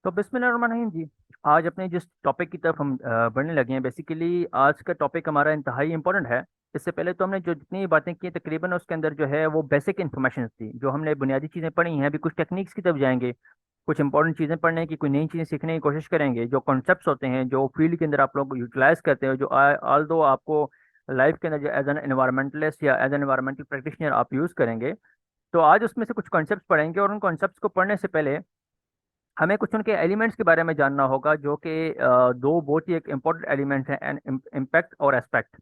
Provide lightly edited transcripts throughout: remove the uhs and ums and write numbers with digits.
तो बिस्मिल्लाहिर्रहमानिर्रहीम जी। आज अपने जिस टॉपिक की तरफ हम बढ़ने लगे हैं, बेसिकली आज का टॉपिक हमारा इंतहाई इंपॉर्टेंट है। इससे पहले तो हमने जो जितनी बातें की तकरीबन उसके अंदर जो है वो बेसिक इन्फॉर्मेशन थी, जो हमने बुनियादी चीज़ें पढ़ी हैं। अभी कुछ टेक्निक्स की तरफ जाएंगे, कुछ इंपॉर्टेंट चीज़ें पढ़ने की, कोई नई चीज़ें सीखने की कोशिश करेंगे। जो कॉन्सेप्ट्स होते हैं जो फील्ड के अंदर आप लोग यूटिलाइज करते हो, जो ऑल दो आपको लाइफ के अंदर जो एज एन एनवायरमेंटलिस्ट या एज एन एनवायरमेंटल प्रैक्टिशनर आप यूज़ करेंगे। तो आज उसमें से कुछ कॉन्सेप्ट्स पढ़ेंगे, और उन कॉन्सेप्ट्स को पढ़ने से पहले हमें कुछ उनके एलिमेंट्स के बारे में जानना होगा, जो कि दो बहुत ही एक इम्पोर्टेंट एलिमेंट हैं, एंड इम्पैक्ट और एस्पेक्ट।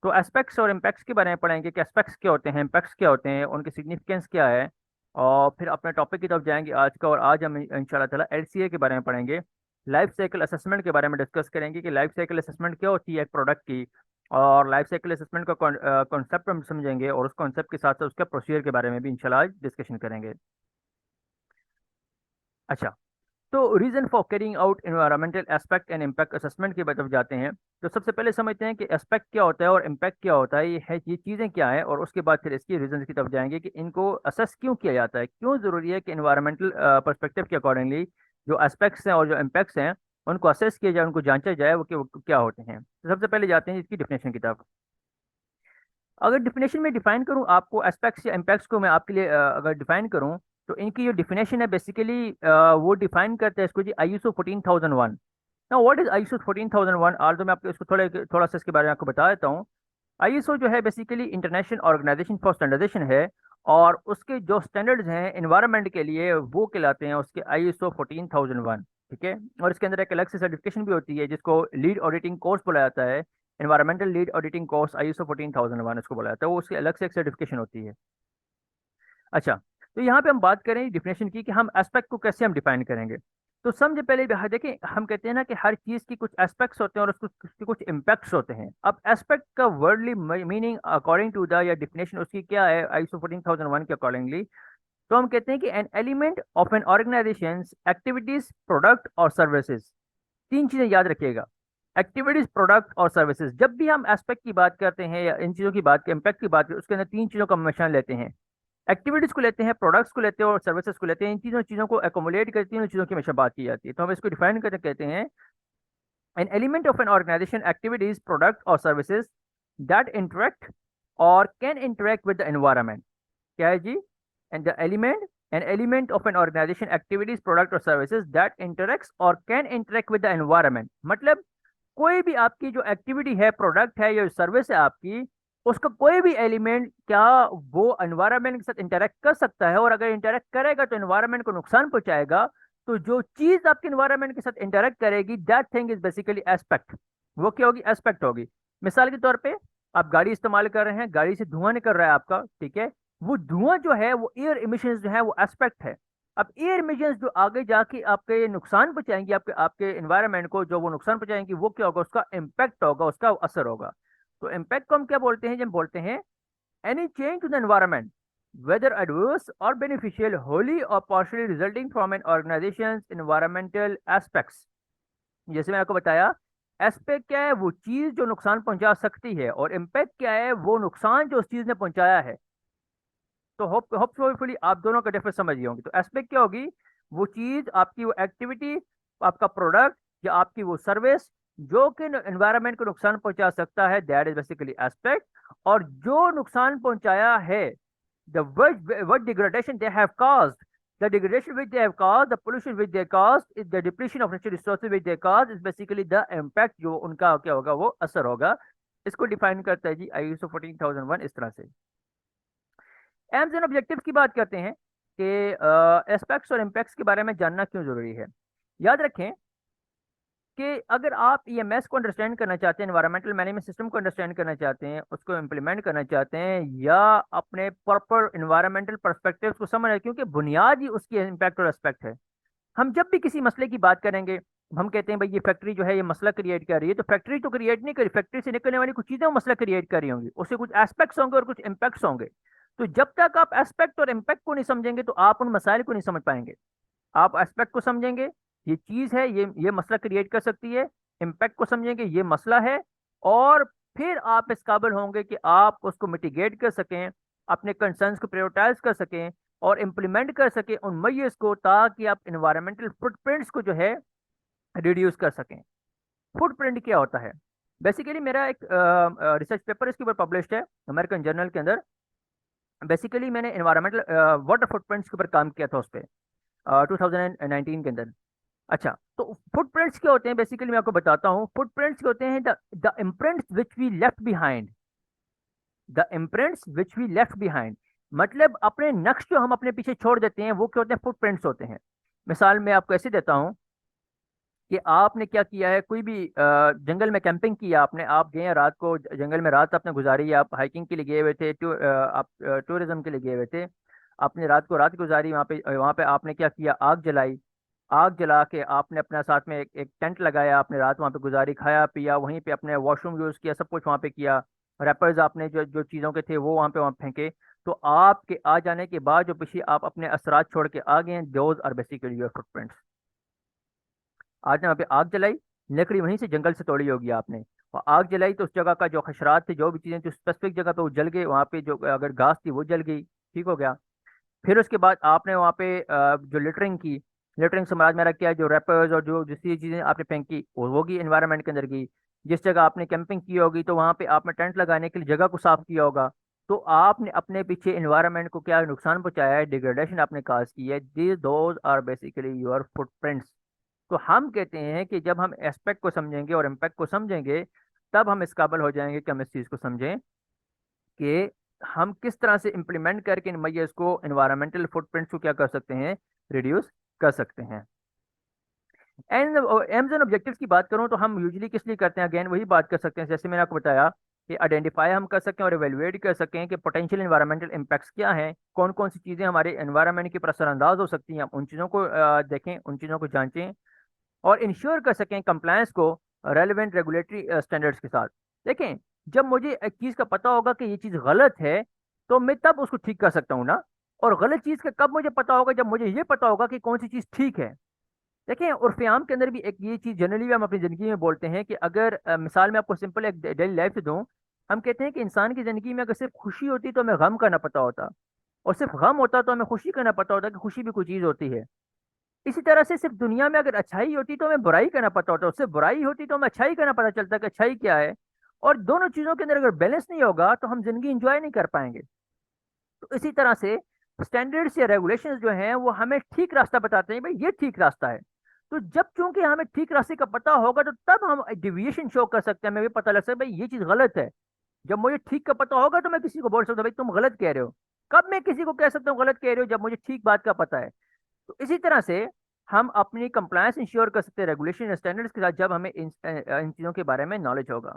तो एस्पेक्ट्स और इम्पैक्ट्स के बारे में पढ़ेंगे कि एस्पेक्ट्स क्या होते हैं, इम्पैक्ट्स क्या होते हैं, उनकी सिग्निफिकेंस क्या है। और फिर अपने टॉपिक की तरफ जाएंगे आज का, और आज हम इंशाल्लाह ताला एलसीए के बारे में पढ़ेंगे। लाइफ साइकिल असेसमेंट के बारे में डिस्कस करेंगे कि लाइफ साइकिल असेसमेंट क्या होती है एक प्रोडक्ट की। और लाइफ साइकिल असेसमेंट का कॉन्सेप्ट हम समझेंगे, और उस कॉन्सेप्ट के साथ साथ उसके प्रोसीजर के बारे में भी इंशाल्लाह आज डिस्कशन करेंगे। अच्छा, तो reason for carrying out environmental aspect and impact assessment की तरफ जाते हैं। तो सबसे पहले समझते हैं कि एस्पेक्ट क्या होता है और इम्पैक्ट क्या होता है, ये चीज़ें क्या हैं, और उसके बाद फिर इसकी रीजन की तरफ जाएंगे कि इनको असेस क्यों किया जाता है, क्यों ज़रूरी है कि एनवायरमेंटल पर्सपेक्टिव के अकॉर्डिंगली जो एस्पेक्ट्स हैं और जो इम्पैक्ट्स हैं उनको असेस किया जाए, उनको जांचा जाए वो क्या होते हैं। तो सबसे पहले जाते हैं इसकी डिफिनेशन की तरफ। अगर डिफिनेशन में डिफाइन करूं आपको एस्पेक्ट्स या इम्पैक्ट्स को, मैं आपके लिए अगर डिफाइन करूं, तो इनकी जो डिफिनेशन है बेसिकली वो डिफाइन करते हैं इसको जी ISO 14001। Now what is ISO 14001? आल तो मैं आपको इसको थोड़ा सा इसके बारे में आपको बता देता हूँ। आईएसओ जो है basically International Organization for Standardization है, और उसके जो स्टैंडर्ड्स हैं एनवायरनमेंट के लिए वो कहलाते हैं उसके आईएसओ 14001। ठीक है, और इसके अंदर एक अलग से सर्टिफिकेशन भी होती है जिसको लीड ऑडिटिंग कोर्स बोला जाता है। Environmental lead auditing course ISO 14001 इसको बोला जाता है, वो उसकी अलग से एक सर्टिफिकेशन होती है। अच्छा, तो यहाँ पे हम बात करें डिफिनेशन की कि हम एस्पेक्ट को कैसे हम डिफाइन करेंगे। तो समझे पहले देखें, हम कहते हैं ना कि हर चीज की कुछ एस्पेक्ट्स होते हैं और उसके कुछ इम्पैक्ट्स होते हैं। अब एस्पेक्ट का wordly meaning according to the या डिफिनेशन उसकी क्या है आईएसओ 14001 के अकॉर्डिंगली, तो हम कहते हैं कि an element of an organisation activities product और सर्विसेज। तीन चीजें याद रखिएगा, एक्टिविटीज प्रोडक्ट और सर्विसेज। जब भी हम एस्पेक्ट की बात करते हैं या इन चीजों की बात, इम्पैक्ट की बात करते हैं, उसके अंदर तीन चीजों का हम निशान लेते हैं। एक्टिविटीज को लेते हैं, प्रोडक्ट्स को लेते हैं, और सर्विसेज को लेते हैं। इन तीनों चीजों को एकोमोडेट करती हैं, तीनों चीजों की हमेशा बात की जाती है। तो हम इसको डिफाइन करके कहते हैं an element of an organisation activities product और सर्विसेज दैट इंटरेक्ट और can interact with the environment. क्या है जी? And the element, an element of an organisation activities product और सर्विसेज दैट इंटरेक्ट्स और can interact with the environment. मतलब कोई भी आपकी जो एक्टिविटी है, प्रोडक्ट है या सर्विस है आपकी, उसका कोई भी एलिमेंट क्या वो एनवायरनमेंट के साथ इंटरेक्ट कर सकता है, और अगर इंटरेक्ट करेगा तो एनवायरनमेंट को नुकसान पहुंचाएगा। तो जो चीज आपके एनवायरनमेंट के साथ इंटरेक्ट करेगी, that thing is basically aspect. वो क्या होगी? एस्पेक्ट होगी। मिसाल के तौर पे आप गाड़ी इस्तेमाल कर रहे हैं, गाड़ी से धुआं निकल रहा है आपका, ठीक है, वो धुआं जो है वो एयर इमिशंस जो है वो एस्पेक्ट है। अब एयर इमिशंस जो आगे जाके आपके नुकसान पहुंचाएंगी, आपके आपके एनवायरनमेंट को जो वो नुकसान पहुंचाएंगी, वो क्या होगा? उसका इम्पैक्ट होगा, उसका असर होगा। तो इम्पैक्ट को हम क्या बोलते हैं? जब बोलते हैं any change to the environment whether adverse or beneficial wholly or partially resulting from an organization's environmental aspects। जैसे मैंने आपको बताया, एस्पेक्ट क्या है? वो चीज जो नुकसान पहुंचा सकती है, और इम्पैक्ट क्या है? वो नुकसान जो उस चीज ने पहुंचाया है। तो होपफुली आप दोनों का डिफरेंस समझ गए होंगे। तो एस्पेक्ट क्या होगी? वो चीज, आपकी वो एक्टिविटी, आपका प्रोडक्ट या आपकी वो सर्विस जो कि एनवायरनमेंट को नुकसान पहुंचा सकता है, दैट इज बेसिकली एस्पेक्ट। और जो नुकसान पहुंचाया है, the what degradation they have caused, the degradation which they have caused, the pollution which they caused, is the depletion of natural resources which they caused, is basically the impact जो उनका क्या होगा? वो असर होगा। इसको डिफाइन करता है जी आईएसओ 14001 इस तरह से। एम्स एंड ऑब्जेक्टिव्स की बात करते हैं कि एस्पेक्ट्स और इम्पैक्ट्स के बारे में जानना क्यों जरूरी है। याद रखें कि अगर आप ईएमएस को अंडरस्टैंड करना चाहते हैं, एनवायरमेंटल मैनेजमेंट सिस्टम को अंडरस्टैंड करना चाहते हैं, उसको इम्प्लीमेंट करना चाहते हैं, या अपने प्रॉपर एनवायरमेंटल पर्सपेक्टिव्स को समझ रहे हैं, क्योंकि बुनियाद ही उसकी इम्पैक्ट और एस्पेक्ट है। हम जब भी किसी मसले की बात करेंगे, हम कहते हैं भाई ये फैक्ट्री जो है ये मसला क्रिएट कर रही है, तो फैक्ट्री तो क्रिएट नहीं करी, फैक्ट्री से निकलने वाली कुछ चीजें वो मसला क्रिएट कर रही होंगी, उससे कुछ एस्पेक्ट्स होंगे और कुछ इम्पैक्ट्स होंगे। तो जब तक आप एस्पेक्ट और इम्पैक्ट को नहीं समझेंगे, तो आप उन मसाइल को नहीं समझ पाएंगे। आप एस्पेक्ट को समझेंगे, ये चीज है, ये मसला क्रिएट कर सकती है। इम्पैक्ट को समझेंगे, ये मसला है। और फिर आप इस काबिल होंगे कि आप उसको मिटिगेट कर सकें, अपने कंसर्न्स को प्रायोरिटाइज कर सकें, और इम्प्लीमेंट कर सके उन मैयर्स को, ताकि आप इन्वायरमेंटल फुटप्रिंट्स को जो है रिड्यूस कर सकें। फुटप्रिंट क्या होता है? बेसिकली मेरा एक रिसर्च पेपर इसके ऊपर पब्लिश्ड है अमेरिकन जर्नल के अंदर। बेसिकली मैंने इन्वायरमेंटल वाटर फुटप्रिंट्स के ऊपर काम किया था उस पर 2019 के अंदर। अच्छा, तो फुटप्रिंट्स क्या होते हैं? बेसिकली मैं आपको बताता हूँ। फुटप्रिंट्स क्या होते हैं? The imprints which we left behind, the imprints which we left behind, मतलब अपने नक्श जो हम अपने पीछे छोड़ देते हैं वो क्या होते हैं? फुटप्रिंट्स होते हैं। मिसाल मैं आपको ऐसे देता हूँ कि आपने क्या किया है, कोई भी जंगल में कैंपिंग किया आपने, आप गए हैं रात को जंगल में, रात आपने गुजारी, आप हाइकिंग के लिए गए हुए थे, आप टूरिज्म के लिए गए हुए थे, आपने रात गुजारी वहाँ पे आपने क्या किया? आग जलाई। आग जला के आपने अपने साथ में एक टेंट लगाया, आपने रात वहाँ पे गुजारी, खाया पिया, वहीं पे अपने वॉशरूम यूज़ किया, सब कुछ वहाँ पे किया। रैपर्स आपने जो जो चीज़ों के थे वो वहाँ फेंके। तो आपके आ जाने के बाद जो पीछे आप अपने असरात छोड़ के आ गए हैं, those are basically your footprints. आज वहाँ पे आग जलाई, लकड़ी वहीं से जंगल से तोड़ी होगी आपने, और आग जलाई तो उस जगह का जो खशरात थे, जो भी चीज़ें जो स्पेसिफिक जगह पे वो जल गए, वहाँ पे जो अगर घास थी वो जल गई, ठीक हो गया। फिर उसके बाद आपने वहाँ पे जो लिटरिंग की, लिटरिंग से मुराद मेरा क्या है? जो रैपर्स और जो दूसरी चीज़ें आपने फेंकी वो होगी एनवायरनमेंट के अंदर की। जिस जगह आपने कैंपिंग की होगी तो वहाँ पे आपने टेंट लगाने के लिए जगह को साफ किया होगा। तो आपने अपने पीछे एनवायरनमेंट को क्या नुकसान पहुंचाया है, डिग्रेडेशन आपने काज की है। These those are basically your footprints. तो हम कहते हैं कि जब हम एस्पेक्ट को समझेंगे और इम्पैक्ट को समझेंगे, तब हम इस काबिल हो जाएंगे कि हम इस चीज़ को समझें कि हम किस तरह से इम्प्लीमेंट करके इन मैयर्स को, इन्वायरमेंटल फुटप्रिंट्स को क्या कर सकते हैं? रिड्यूस कर सकते हैं। एंड एम्स एंड ऑब्जेक्टिव्स की बात करूं तो हम यूजुअली किस लिए करते हैं? अगेन वही बात कर सकते हैं जैसे मैंने आपको बताया कि आइडेंटिफाई हम कर सकें और एवेलुएट कर सकें कि पोटेंशियल इन्वायरमेंटल इम्पैक्ट्स क्या हैं, कौन कौन सी चीज़ें हमारे एनवायरनमेंट के ऊपर असरअंदाज हो सकती हैं, हम उन चीज़ों को देखें, उन चीज़ों को जांचें, और इंश्योर कर सकें कंप्लायंस को रेलिवेंट रेगुलेटरी स्टैंडर्ड्स के साथ। देखें, जब मुझे एक चीज़ का पता होगा कि ये चीज़ गलत है, तो मैं तब उसको ठीक कर सकता हूँ ना। और गलत चीज़ का कब मुझे पता होगा? जब मुझे ये पता होगा कि कौन सी चीज़ ठीक है। देखें, उर्फ़ आम के अंदर भी एक ये चीज़ जनरली भी हम अपनी ज़िंदगी में बोलते हैं कि अगर मिसाल में आपको सिंपल एक डेली लाइफ से दूँ, हम कहते हैं कि इंसान की ज़िंदगी में अगर सिर्फ खुशी होती तो हमें गम का ना पता होता, और सिर्फ गम होता तो हमें खुशी का ना पता होता कि खुशी भी कोई चीज़ होती है। इसी तरह से सिर्फ दुनिया में अगर अच्छाई होती तो हमें बुराई का ना पता होता, उससे बुराई होती तो हमें अच्छाई का ना पता चलता कि अच्छाई क्या है। और दोनों चीज़ों के अंदर अगर बैलेंस नहीं होगा तो हम जिंदगी इंजॉय नहीं कर पाएंगे। तो इसी तरह से स्टैंडर्ड्स या रेगुलेशंस जो हैं वो हमें ठीक रास्ता बताते हैं, भाई ये ठीक रास्ता है। तो जब चूंकि हमें ठीक रास्ते का पता होगा तो तब हम डिविएशन शो कर सकते हैं, हमें भी पता लग सकता है भाई ये चीज़ गलत है। जब मुझे ठीक का पता होगा तो मैं किसी को बोल सकता हूँ भाई तुम गलत कह रहे हो। कब मैं किसी को कह सकता हूँ गलत कह रहे हो? जब मुझे ठीक बात का पता है। तो इसी तरह से हम अपनी कंप्लायंस इंश्योर कर सकते हैं रेगुलेशन स्टैंडर्ड्स के साथ, जब हमें इन चीज़ों के बारे में नॉलेज होगा।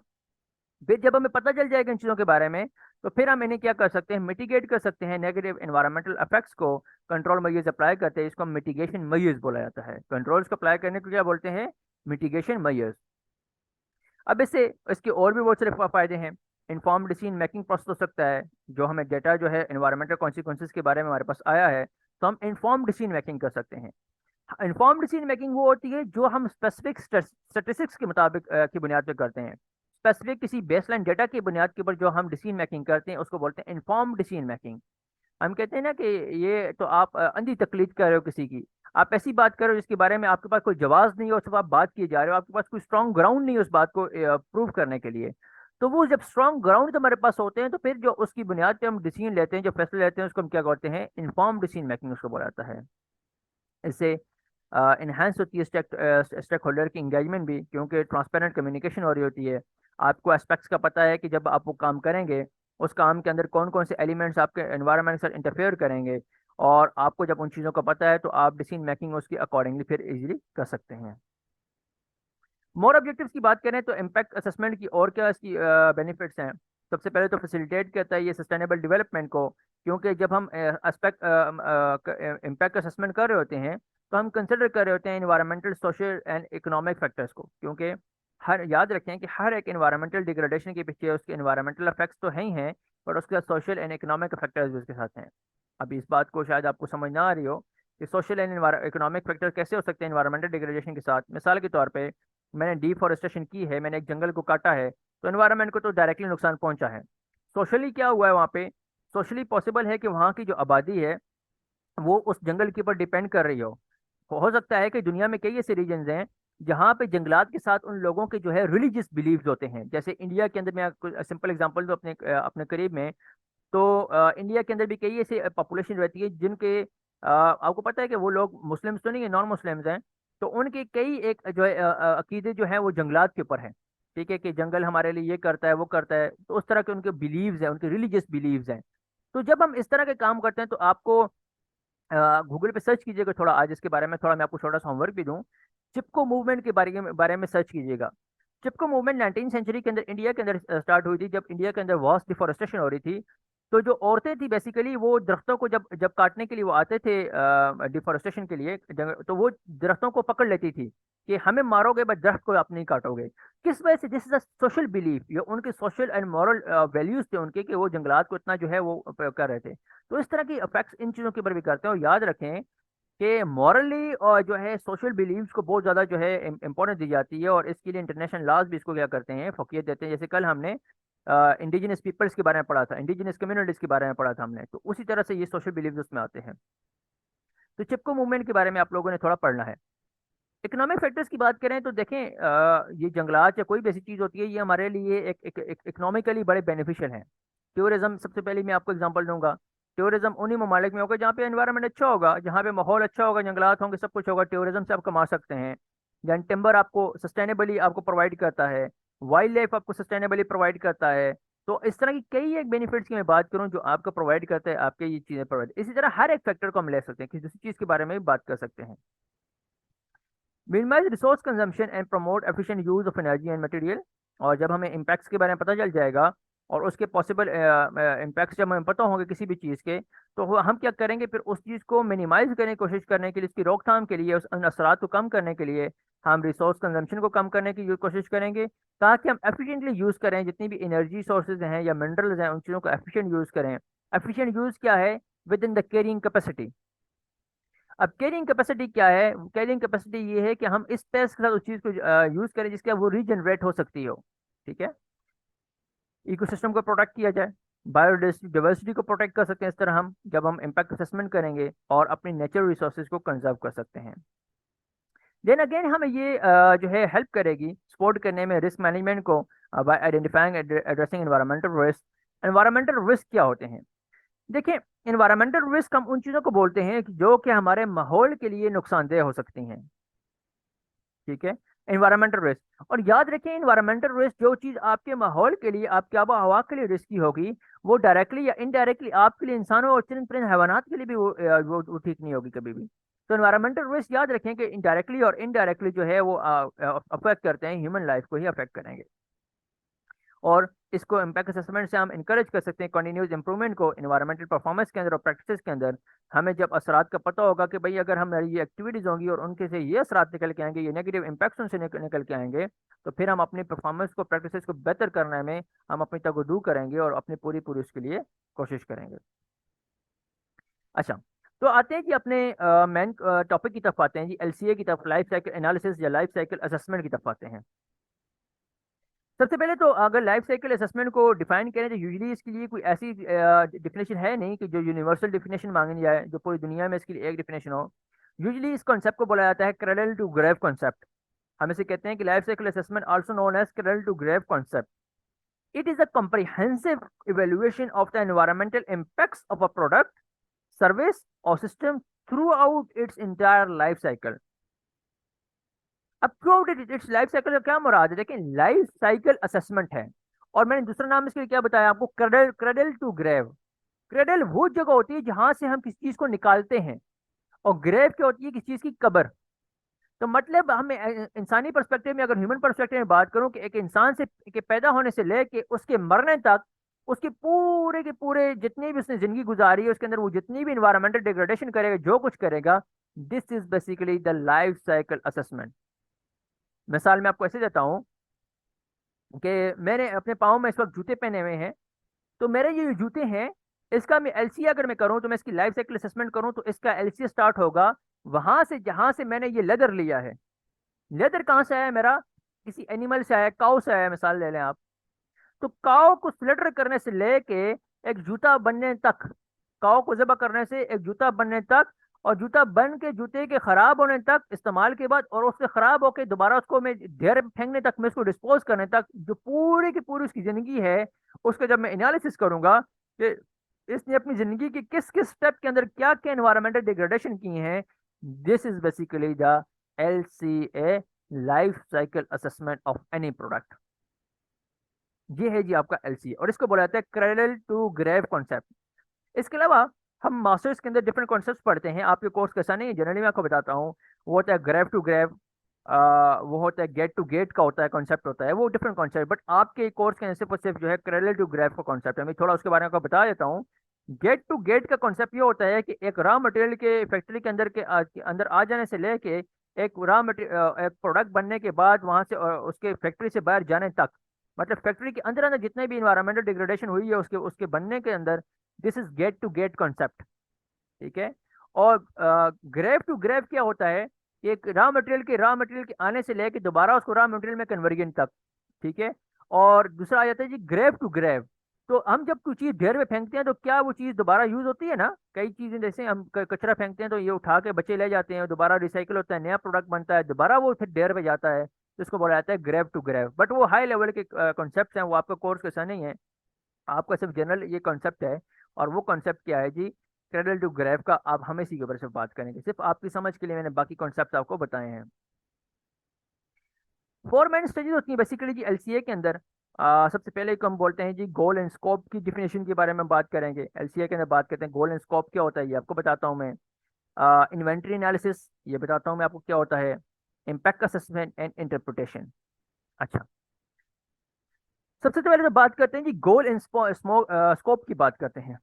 फिर जब हमें पता चल जाएगा इन चीज़ों के बारे में, तो फिर हम इन्हें क्या कर सकते हैं? मिटिगेट कर सकते हैं। नेगेटिव एनवायरमेंटल इफेक्ट्स को कंट्रोल मेजर्स अप्लाई करते हैं, इसको मिटिगेशन मेजर्स बोला जाता है। कंट्रोल्स को अप्लाई करने को क्या बोलते हैं? Mitigation measures. अब इससे इसके और भी बहुत सारे फायदे हैं। इन्फॉर्म्ड डिसीजन मेकिंग प्रोसेस हो सकता है। जो हमें डेटा जो है एनवायरमेंटल कॉन्सिक्वेंसेस के बारे में हमारे पास आया है, तो हम इन्फॉर्म्ड डिसीजन मेकिंग कर सकते हैं। इन्फॉर्म्ड डिसीजन मेकिंग वो होती है जो हम स्पेसिफिक स्टेटिस्टिक्स के मुताबिक की बुनियाद पे करते हैं। स्पेसिफिक किसी बेसलाइन डेटा की बुनियाद के ऊपर जो हम डिसीजन मेकिंग करते हैं उसको बोलते हैं इन्फॉर्म्ड डिसीजन मेकिंग। हम कहते हैं ना कि ये तो आप अंधी तकलीद कर रहे हो किसी की। आप ऐसी बात कर रहे हो जिसके बारे में आपके पास कोई जवाब नहीं हो, सिर्फ आप बात किए जा रहे हो, आपके पास कोई स्ट्रॉन्ग ग्राउंड नहीं है उस बात को प्रूव करने के लिए। तो वो जब स्ट्रॉन्ग ग्राउंड हमारे पास होते हैं तो फिर जो उसकी बुनियाद पे हम डिसीजन लेते हैं, जो फैसले लेते हैं, उसको हम क्या करते हैं? इन्फॉर्म्ड डिसीजन मेकिंग उसको बोला जाता है। इससे इन्हांस होती है स्टेक होल्डर की इंगेजमेंट भी, क्योंकि ट्रांसपेरेंट कम्युनिकेशन हो रही होती है। आपको एस्पेक्ट्स का पता है कि जब आप वो काम करेंगे, उस काम के अंदर कौन कौन से एलिमेंट्स आपके एनवायरनमेंट के साथ इंटरफेयर करेंगे, और आपको जब उन चीज़ों का पता है तो आप डिसीजन मेकिंग उसकी अकॉर्डिंगली फिर इजीली कर सकते हैं। मोर ऑब्जेक्टिव्स की बात करें तो इम्पैक्ट असेसमेंट की और क्या इसकी बेनिफिट्स हैं? सबसे पहले तो फैसिलिटेट करता है ये सस्टेनेबल डेवलपमेंट को, क्योंकि जब हम एस्पेक्ट इम्पैक्ट असेसमेंट कर रहे होते हैं तो हम कंसिडर कर रहे होते हैं environmental, social and economic factors को, क्योंकि हर याद रखें कि हर एक इन्वायरमेंटल डिग्रेडेशन के पीछे उसके इन्वायरमेंटल इफेक्ट्स तो हैं ही हैं, पर उसके साथ सोशल एंड इकोनॉमिक फैक्टर्स भी उसके साथ हैं। अभी इस बात को शायद आपको समझ ना आ रही हो कि सोशल एंड इकोनॉमिक फैक्टर कैसे हो सकते हैं इन्वायरमेंटल डिग्रेडेशन के साथ। मिसाल के तौर पे मैंने डिफॉरेस्टेशन की है, मैंने एक जंगल को काटा है, तो एनवायरनमेंट को तो डायरेक्टली नुकसान पहुंचा है। सोशली क्या हुआ है वहाँ पे? सोशली पॉसिबल है कि वहाँ की जो आबादी है वो उस जंगल के ऊपर डिपेंड कर रही हो सकता है कि दुनिया में कई ऐसे रीजन्स हैं जहाँ पे जंगलात के साथ उन लोगों के जो है रिलीजियस बिलीव्स होते हैं। जैसे इंडिया के अंदर, मैं सिंपल एग्जांपल तो अपने करीब में, तो इंडिया के अंदर भी कई ऐसे पॉपुलेशन रहती है जिनके आपको पता है कि वो लोग मुस्लिम्स तो नहीं है, नॉन मुस्लिम्स हैं। तो उनके कई एक जो है अकीदे जो है वो जंगलात के ऊपर है। ठीक है, कि जंगल हमारे लिए ये करता है वो करता है, तो उस तरह के उनके बिलीव्स हैं, उनके रिलीजियस बिलीव्स हैं। तो जब हम इस तरह के काम करते हैं तो आपको गूगल पे सर्च कीजिएगा थोड़ा, आज इसके बारे में थोड़ा मैं आपको छोटा सा होमवर्क भी दूं। चिपको मूवमेंट के बारे में सर्च कीजिएगा। चिपको मूवमेंट 19 सेंचुरी के अंदर इंडिया के अंदर स्टार्ट हुई थी, जब इंडिया के अंदर वॉस्ट डिफोरेस्टेशन हो रही थी। तो जो औरतें थी बेसिकली, वो दरख्तों को जब जब काटने के लिए वो आते थे डिफोरेस्टेशन के लिए तो वो दरख्तों को पकड़ लेती थी कि हमें मारोगे बट दरख्त को आप नहीं काटोगे। किस वजह से? This is a social belief, ये उनके सोशल एंड मॉरल वैल्यूज थे उनके, कि वो जंगलात को इतना जो है वो कर रहे थे। तो इस तरह की इफेक्ट्स इन चीज़ों के ऊपर भी करते हैं। और याद रखें कि मॉरली और जो है सोशल बिलीव्स को बहुत ज़्यादा जो है इम्पोर्टेंस दी जाती है, और इसके लिए इंटरनेशनल लॉज भी इसको क्या करते हैं, फौकियत देते हैं। जैसे कल हमने इंडिजिनस पीपल्स के बारे में पढ़ा था, इंडिजिनस कम्युनिटीज़ के बारे में पढ़ा था हमने, तो उसी तरह से ये सोशल बिलीव्स उसमें आते हैं। तो चिपको मूवमेंट के बारे में आप लोगों ने थोड़ा पढ़ना है। इकोनॉमिक फैक्टर्स की बात करें तो देखें, ये जंगलात या कोई भी ऐसी चीज़ होती है, ये हमारे लिए एक इकोनॉमिकली बड़े बेनिफिशियल हैं। टूरिज्म, सबसे पहले मैं आपको एग्जांपल दूंगा। टूरिज्म उन्हीं ममालिक में होगा जहाँ पे एनवायरनमेंट अच्छा होगा, जहाँ पे माहौल अच्छा होगा, जंगलात होंगे, सब कुछ होगा, टूरिज्म से आप कमा सकते हैं। जहाँ टिम्बर आपको सस्टेनेबली आपको प्रोवाइड करता है, वाइल्ड लाइफ आपको सस्टेनेबली प्रोवाइड करता है। तो इस तरह की कई एक बेनिफिट्स की मैं बात करूँ जो आपको प्रोवाइड करता है, आपके ये चीज़ें प्रोवाइड, इसी तरह हर एक फैक्टर को हम ले सकते हैं, किसी दूसरी चीज़ के बारे में भी बात कर सकते हैं। Minimise resource consumption and promote efficient use of energy and material. और जब हमें इम्पैक्ट्स के बारे में पता चल जाएगा और उसके पॉसिबल इम्पैक्ट्स जब हमें पता होंगे किसी भी चीज़ के, तो हम क्या करेंगे फिर उस चीज़ को मिनिमाइज करने की कोशिश करने के लिए, इसकी रोकथाम के लिए, उन असरात को कम करने के लिए हम रिसोर्स कंजम्पशन को कम करने की कोशिश करेंगे, ताकि हम एफिशिएंटली यूज़ करें जितनी भी एनर्जी सोर्सेज हैं या मिनरल्स हैं, उन चीज़ों को एफिशिएंट यूज़ करें। एफिशिएंट यूज़ क्या है? With in the carrying capacity. अब कैरिंग कैपेसिटी क्या है? कैरिंग कैपेसिटी ये है कि हम इस स्पेस के साथ उस चीज़ को यूज़ करें जिसका वो रीजनरेट हो सकती हो। ठीक है, इकोसिस्टम को प्रोटेक्ट किया जाए, बायोडाइवर्सिटी को प्रोटेक्ट कर सकते हैं इस तरह हम, जब हम इम्पैक्ट असेसमेंट करेंगे, और अपनी नेचुरल रिसोर्सेज को कंजर्व कर सकते हैं। देन अगेन हमें ये जो है हेल्प करेगी सपोर्ट करने में रिस्क मैनेजमेंट को, bye identifying addressing environmental risk. Environmental risk क्या होते हैं? देखिए, इन्वायरमेंटल रिस्क हम उन चीज़ों को बोलते हैं जो कि हमारे माहौल के लिए नुकसानदेह हो सकती हैं। ठीक है, इन्वायरमेंटल रिस्क। और याद रखें, इन्वायरमेंटल रिस्क जो चीज़ आपके माहौल के लिए, आपके आबो हवा के लिए रिस्की होगी, वो डायरेक्टली या इनडायरेक्टली आपके लिए, इंसानों और चंद परिंद हैवानात के लिए भी वो ठीक नहीं होगी कभी भी। तो इन्वायरमेंटल रिस्क याद रखें कि इनडायरेक्टली और इनडायरेक्टली जो है वो अफेक्ट करते हैं, ह्यूमन लाइफ को ही अफेक्ट करेंगे। और इसको इम्पैक्ट असेसमेंट से हम इंकरेज कर सकते हैं कंटिन्यूस इंप्रूवमेंट को इन्वायरमेंटल परफॉर्मेंस के अंदर और प्रैक्टिस के अंदर। हमें जब असरात का पता होगा कि भाई अगर हमारी ये एक्टिविटीज़ होंगी और उनके से ये असरात निकल के आएंगे, ये नेगेटिव इम्पैक्ट्स उनसे निकल के आएंगे, तो फिर हम अपनी परफॉर्मेंस को, प्रैक्टिस को बेहतर करने में हम अपनी तगदू करेंगे और अपनी पूरी पूरी उसके लिए कोशिश करेंगे। अच्छा, तो आते हैं जी अपने मेन टॉपिक की तरफ आते हैं जी, एलसीए की तरफ, लाइफ साइकिल एनालिसिस या लाइफ साइकिल असेसमेंट की तरफ आते हैं। सबसे पहले तो अगर लाइफ साइकिल असेसमेंट को डिफाइन करें तो यूजली इसके लिए कोई ऐसी डिफिनेशन है नहीं कि जो यूनिवर्सल डिफिनेशन मांगी जाए, जो पूरी दुनिया में इसके लिए एक डिफिनेशन हो। यूजली इस कॉन्सेप्ट को बोला जाता है क्रेडल टू ग्रेव कॉन्सेप्ट। हम इसे कहते हैं कि life cycle assessment also known as cradle to grave concept. It is a comprehensive evaluation of the environmental impacts of a product, service or system throughout its entire life cycle। अब through it's life cycle का क्या मुराद है? देखिए, life cycle assessment है, और मैंने दूसरा नाम इसके लिए क्या बताया आपको? Cradle, cradle to grave. Cradle वो जगह होती है जहां से हम किसी चीज को निकालते हैं, और ग्रेव क्या होती है? किसी चीज की कब्र। तो मतलब हमें इंसानी पर्सपेक्टिव में, अगर ह्यूमन पर्सपेक्टिव में बात करूं, कि एक इंसान से के पैदा होने से लेके उसके मरने तक, उसके पूरे के पूरे जितनी भी उसने जिंदगी गुजारी है, उसके अंदर वो जितनी भी इन्वायरमेंटल डिग्रेडेशन करेगा, जो कुछ करेगा, this is basically the life cycle assessment. मिसाल मैं आपको ऐसे देता हूँ कि मैंने अपने पाँव में इस वक्त जूते पहने हुए हैं। तो मेरे ये जो जूते हैं, इसका मैं एलसी अगर मैं करूँ, तो मैं इसकी लाइफ साइकिल असेसमेंट करूँ, तो इसका एलसी स्टार्ट होगा वहां से जहां से मैंने ये लेदर लिया है। लेदर कहाँ से आया है मेरा? किसी एनिमल से आया, काऊ से आया, मिसाल ले लें आप। तो काऊ को स्लेटर करने से लेके एक जूता बनने तक, काऊ को ज़बह करने से एक जूता बनने तक, और जूता बन के जूते के खराब होने तक इस्तेमाल के बाद, और उसके खराब होके दोबारा उसको मैं ढेर में फेंकने तक, मैं उसको डिस्पोज करने तक, जो पूरी की पूरी उसकी जिंदगी है, उसका जब मैं एनालिसिस करूंगा कि इसने अपनी जिंदगी के किस किस स्टेप के अंदर क्या क्या एनवायरमेंटल डिग्रेडेशन की हैं, this is basically the LCA, life cycle assessment of any product. ये है जी आपका LCA, और इसको बोला जाता है क्रेडल टू ग्रेव कॉन्सेप्ट। इसके अलावा हम मास्टर्स के अंदर डिफरेंट कॉन्सेप्ट्स पढ़ते हैं। आपके कोर्स कैसा नहीं है, जनरली मैं आपको बताता हूँ। वो होता है ग्रेव टू ग्रेव, वो होता है गेट टू गेट का होता है, कॉन्सेप्ट होता है, वो डिफरेंट कॉन्सेप्ट। बट आपके कोर्स के सिर्फ और सिर्फ जो है क्रेडल टू ग्रेव का कॉन्सेप्ट है। मैं थोड़ा उसके बारे में आपको बता देता हूँ। गेट टू गेट का कॉन्सेप्ट ये होता है कि एक रॉ मटेरियल के फैक्ट्री के अंदर के अंदर आ जाने से लेके एक रॉ मटेरियल, एक प्रोडक्ट बनने के बाद वहां से उसके फैक्ट्री से बाहर जाने तक, मतलब फैक्ट्री के अंदर अंदर जितने भी इन्वायरमेंटल डिग्रेडेशन हुई है उसके उसके बनने के अंदर, this is gate to gate concept. ठीक है। और ग्रेव टू ग्रेव क्या होता है कि एक रॉ मटेरियल के आने से लेके दोबारा उसको रॉ मटेरियल में कन्वर्जन तक। ठीक है। और दूसरा आ जाता है जी ग्रेव टू ग्रेव। तो हम जब कोई चीज ढेर में फेंकते हैं तो क्या वो चीज दोबारा यूज होती है ना। कई चीजें जैसे हम कचरा फेंकते हैं तो ये उठा के बच्चे ले जाते हैं, दोबारा रिसाइकिल होता है, नया प्रोडक्ट बनता है, दोबारा वो फिर ढेर पे जाता है, तो इसको बोला जाता है ग्रेव टू ग्रेव। बट वो हाई लेवल के कॉन्सेप्ट हैं, वो आपका कोर्स कैसा नहीं है, आपका सिर्फ जनरल ये कॉन्सेप्ट है। और वो कॉन्सेप्ट क्या है जी, क्रेडल टू ग्रेव का। आप हमें इसी के ऊपर सिर्फ बात करेंगे, सिर्फ आपकी समझ के लिए मैंने बाकी कॉन्सेप्ट आपको बताए हैं। 4 मेन स्टेजेस होती है बेसिकली जी LCA के अंदर। सबसे पहले को हम बोलते हैं जी गोल एंड स्कोप की डिफिनेशन के बारे में बात करेंगे। LCA के अंदर बात करते हैं गोल एंड स्कोप क्या होता है, ये आपको बताता हूँ मैं। इन्वेंट्री एनालिसिस, ये बताता हूँ मैं आपको क्या होता है। Impact assessment and interpretation. अच्छा, सबसे पहले तो बात करते हैं जी गोल एंड स्कोप की बात करते हैं।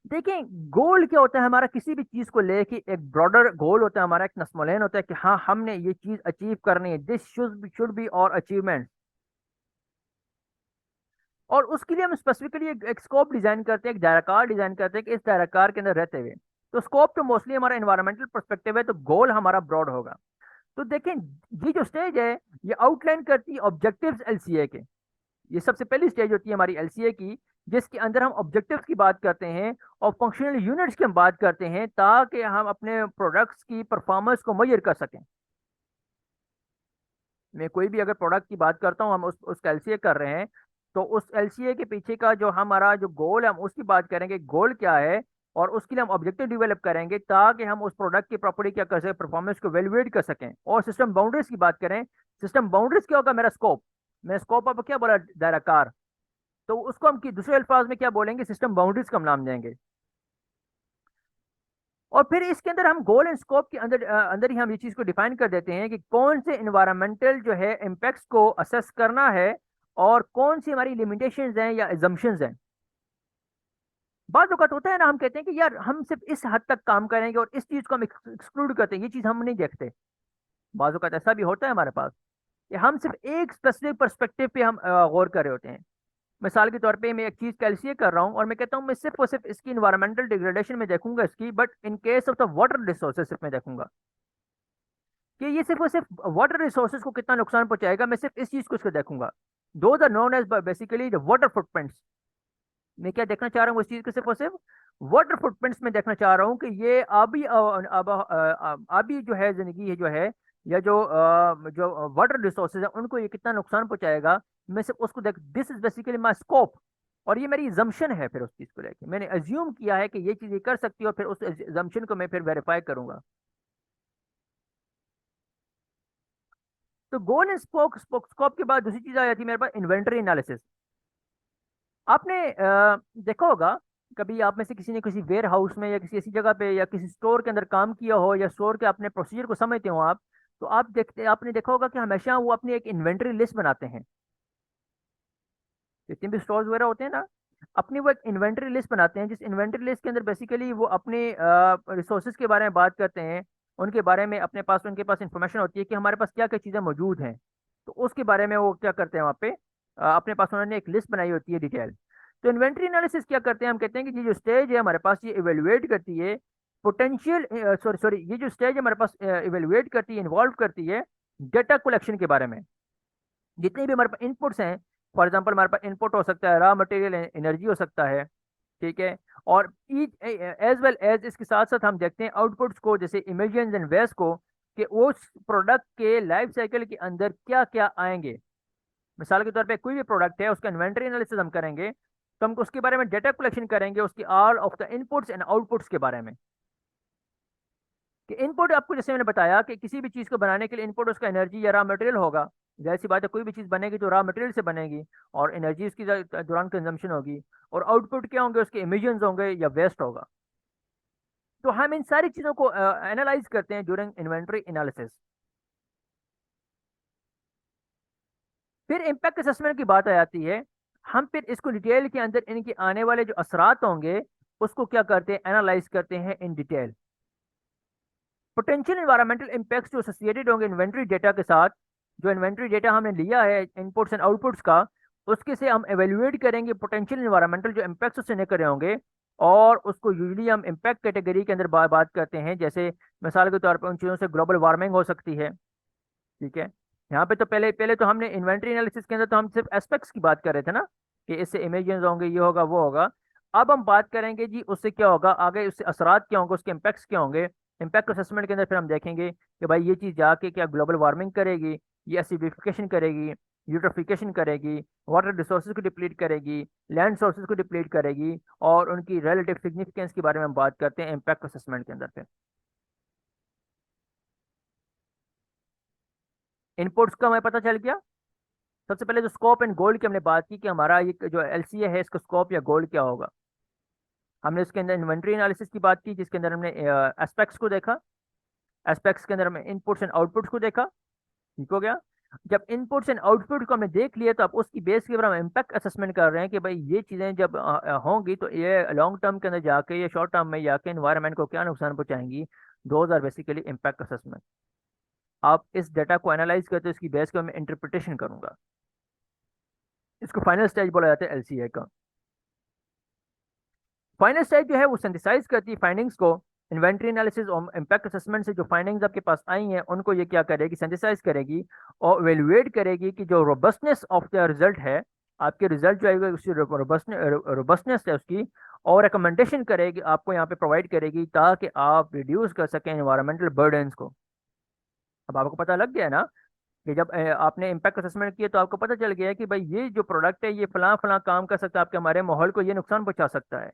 देखिए, गोल क्या होता है हमारा, किसी भी चीज को लेके एक ब्रॉडर गोल होता है हमारा, एक नस्मोलेन होता है कि हाँ हमने ये चीज अचीव करनी है, दिस शुड बी और अचीवमेंट। और उसके लिए हम स्पेसिफिकली एक स्कोप डिजाइन करते हैं, एक दायराकार डिजाइन करते हैं कि इस दायराकार के अंदर रहते हुए, तो स्कोप तो मोस्टली हमारा एनवायरमेंटल पर्सपेक्टिव है, तो गोल हमारा ब्रॉड होगा। तो देखें, ये जो स्टेज है ये आउटलाइन करती है ऑब्जेक्टिव्स LCA के। ये सबसे पहली स्टेज होती है हमारी LCA की, जिसके अंदर हम ऑब्जेक्टिव्स की बात करते हैं और फंक्शनल यूनिट्स की हम बात करते हैं, ताकि हम अपने प्रोडक्ट्स की परफॉर्मेंस को मेजर कर सकें। मैं कोई भी अगर प्रोडक्ट की बात करता हूँ, हम उसका LCA कर रहे हैं, तो उस LCA के पीछे का जो हमारा जो गोल है हम उसकी बात करेंगे, गोल क्या है, और उसके लिए हम ऑब्जेक्टिव डेवलप करेंगे ताकि हम उस प्रोडक्ट की प्रॉपर्टी क्या कर सकें, परफॉर्मेंस को वैल्यूएट कर सकें। और सिस्टम बाउंड्रीज की बात करें, सिस्टम बाउंड्रीज क्या होगा, मेरा स्कोप। मैं स्कोप अब क्या बोला, दायराकार, तो उसको हम दूसरे अल्फाज में क्या बोलेंगे, सिस्टम बाउंड्रीज का हम नाम देंगे। और फिर इसके अंदर हम गोल एंड स्कोप के अंदर अंदर ही हम ये चीज को डिफाइन कर देते हैं कि कौन से इन्वायरमेंटल जो है इम्पैक्ट्स को असेस करना है, और कौन सी हमारी लिमिटेशंस हैं या एजम्पशंस हैं। बात वक्त होता है ना, हम कहते हैं कि यार हम सिर्फ इस हद तक काम करेंगे और इस चीज को हम एक्सक्लूड करते हैं, ये चीज हम नहीं देखते। बात वक्त ऐसा भी होता है हमारे पास कि हम सिर्फ एक स्पेसिफिक पर्सपेक्टिव पे हम गौर कर रहे होते हैं। मिसाल के तौर पे मैं एक चीज कैलसिए कर रहा हूँ और मैं कहता हूँ मैं सिर्फ और सिर्फ इसकी इन्वायरमेंटल डिग्रेडेशन में देखूंगा इसकी, but in case of the water resources सिर्फ मैं देखूंगा कि ये सिर्फ और सिर्फ वाटर रिसोर्सेज को कितना नुकसान पहुंचाएगा, मैं सिर्फ इस चीज को इसको देखूंगा। Those are known as basically the water footprints. मैं क्या देखना चाह रहा हूँ उस चीज को, सिर्फ और सिर्फ वाटर फुटप्रिंट्स में देखना चाह रहा हूँ कि ये अभी जो है जिंदगी है जो है, या जो वाटर रिसोर्सेज है उनको ये कितना नुकसान पहुंचाएगा, मैं सिर्फ उसको देख, this is basically my scope. और ये मेरी जम्पशन है, फिर उस चीज को लेके मैंने अज्यूम किया है कि ये चीज ये कर सकती है, और फिर उस जम्पशन को मैं फिर वेरीफाई करूंगा। तो गोल एंड स्कोप के बाद दूसरी चीज आ जाती है मेरे पास, इन्वेंटरी एनालिसिस। आपने देखा होगा, कभी आप में से किसी ने किसी वेयर हाउस में या किसी ऐसी जगह पे या किसी स्टोर के अंदर काम किया हो, या स्टोर के अपने प्रोसीजर को समझते हो आप, तो आपने देखा होगा कि हमेशा वो अपनी एक इन्वेंटरी लिस्ट बनाते हैं। जितने भी स्टोर्स वगैरह होते हैं ना, अपनी वो एक इन्वेंटरी लिस्ट बनाते हैं, जिस इन्वेंटरी लिस्ट के अंदर बेसिकली वो अपने रिसोर्सेज के बारे में बात करते हैं, उनके बारे में अपने पास उनके पास इंफॉर्मेशन होती है कि हमारे पास क्या क्या चीज़ें मौजूद हैं। तो उसके बारे में वो क्या करते हैं वहाँ पे, अपने पास उन्होंने एक लिस्ट बनाई होती है डिटेल। तो इन्वेंट्री एनालिसिस क्या करते हैं, हम कहते हैं कि ये जो स्टेज है हमारे पास, ये इवेलुएट करती है पोटेंशियल, सॉरी सॉरी, ये जो स्टेज हमारे पास इवेलुएट करती है, इन्वॉल्व करती है डेटा कलेक्शन के बारे में। जितने भी हमारे पास इनपुट्स हैं, फॉर एग्जांपल हमारे पास इनपुट हो सकता है रॉ मटेरियल एनर्जी हो सकता है, ठीक है। और एज वेल एज इसके साथ साथ हम देखते हैं आउटपुट्स को, जैसे इमिशंस एंड वेस्ट को, कि उस प्रोडक्ट के लाइफ साइकिल के अंदर क्या क्या आएंगे। मिसाल के तौर पे कोई भी प्रोडक्ट है, उसका इन्वेंटरी एनालिसिस हम करेंगे, तो हम उसके बारे में डेटा कलेक्शन करेंगे, उसकी all of the inputs and outputs के बारे में। कि इनपुट आपको, जैसे मैंने बताया कि किसी भी चीज़ को बनाने के लिए इनपुट उसका एनर्जी या रॉ मटेरियल होगा। जाहिर सी बात है, कोई भी चीज़ बनेगी तो रॉ मटेरियल से बनेगी, और एनर्जी उसकी दौरान कंजम्पशन होगी। और आउटपुट क्या होंगे, उसके इमिशंस होंगे या वेस्ट होगा। तो हम इन सारी चीज़ों को एनालाइज करते हैं ड्यूरिंग इन्वेंटरी एनालिसिस। फिर इम्पैक्ट असेसमेंट की बात आ जाती है। हम फिर इसको डिटेल के अंदर इनके आने वाले जो असरात होंगे उसको क्या करते हैं, एनालाइज करते हैं in detail. Potential environmental impacts जो एसोसिएटेड होंगे इन्वेंटरी डेटा के साथ, जो इन्वेंटरी डेटा हमने लिया है इनपुट्स एंड आउटपुट्स का, उसके से हम एवेल्युएट करेंगे पोटेंशियल एनवायरमेंटल जो इम्पैक्ट्स उससे निकले होंगे। और उसको यूजली हम इम्पैक्ट कैटेगरी के अंदर बात करते हैं। जैसे मिसाल के तौर पर उन चीज़ों से ग्लोबल वार्मिंग हो सकती है। ठीक है। यहाँ पे तो पहले पहले तो हमने इन्वेंटरी एनालिसिस के अंदर तो हम सिर्फ एस्पेक्ट्स की बात कर रहे थे ना, कि इससे इमेजेस होंगे, ये होगा वो होगा। अब हम बात करेंगे जी उससे क्या होगा आगे, उससे असरात क्या होंगे, उसके इम्पैक्ट्स क्या होंगे। इम्पैक्ट असेसमेंट के अंदर फिर हम देखेंगे कि भाई ये चीज़ जाके क्या ग्लोबल वार्मिंग करेगी, ये एसिडिफिकेशन करेगी, यूट्रोफिकेशन करेगी, वाटर रिसोर्सेज को डिप्लीट करेगी, लैंड सोर्सेज को डिप्लीट करेगी, और उनकी रिलेटिव सिग्निफिकेंस के बारे में हम बात करते हैं इम्पैक्ट असेसमेंट के अंदर। फिर इनपुट्स का हमें पता चल गया। सबसे पहले जो स्कोप एंड गोल की हमने बात की कि हमारा ये जो एलसीए है इसका स्कोप या गोल क्या होगा। हमने उसके अंदर इन्वेंटरी एनालिसिस की बात की, जिसके अंदर हमने एस्पेक्ट्स को देखा। एस्पेक्ट्स के अंदर हमने इनपुट्स एंड आउटपुट्स को देखा। ठीक हो गया। जब इनपुट्स एंड आउटपुट को हमने देख लिया, तो अब उसकी बेस के ऊपर हम इम्पैक्ट असेसमेंट कर रहे हैं कि भाई ये चीज़ें जब होंगी तो ये लॉन्ग टर्म के अंदर जाके या शॉर्ट टर्म में जाके इन्वायरमेंट को क्या नुकसान पहुंचाएंगी। Those are basically impact assessment. आप इस डाटा को एनालाइज करते हो, इसकी बेस को मैं इंटरप्रिटेशन करूंगा। इसको फाइनल स्टेज बोला जाता है एलसीए का। फाइनल स्टेज जो है वो सिंथेसाइज करती है फाइंडिंग्स को। इन्वेंटरी एनालिसिस और इम्पैक्ट असेसमेंट से जो फाइंडिंग्स आपके पास आई हैं उनको ये क्या करेगी, सिंथेसाइज करेगी और इवेलुएट करेगी कि जो रोबस्टनेस ऑफ द रिजल्ट है, आपके रिजल्ट जो आएगा उसकी रोबस्टनेस है उसकी, और रिकमेंडेशन करेगी, आपको यहाँ पे प्रोवाइड करेगी ताकि आप रिड्यूस कर सकें एनवायरमेंटल बर्डन्स को। अब आपको पता लग गया है ना कि जब आपने इम्पैक्ट असेसमेंट किया तो आपको पता चल गया है कि भाई ये जो प्रोडक्ट है ये फलां फलां काम कर सकता है, आपके हमारे माहौल को ये नुकसान पहुंचा सकता है।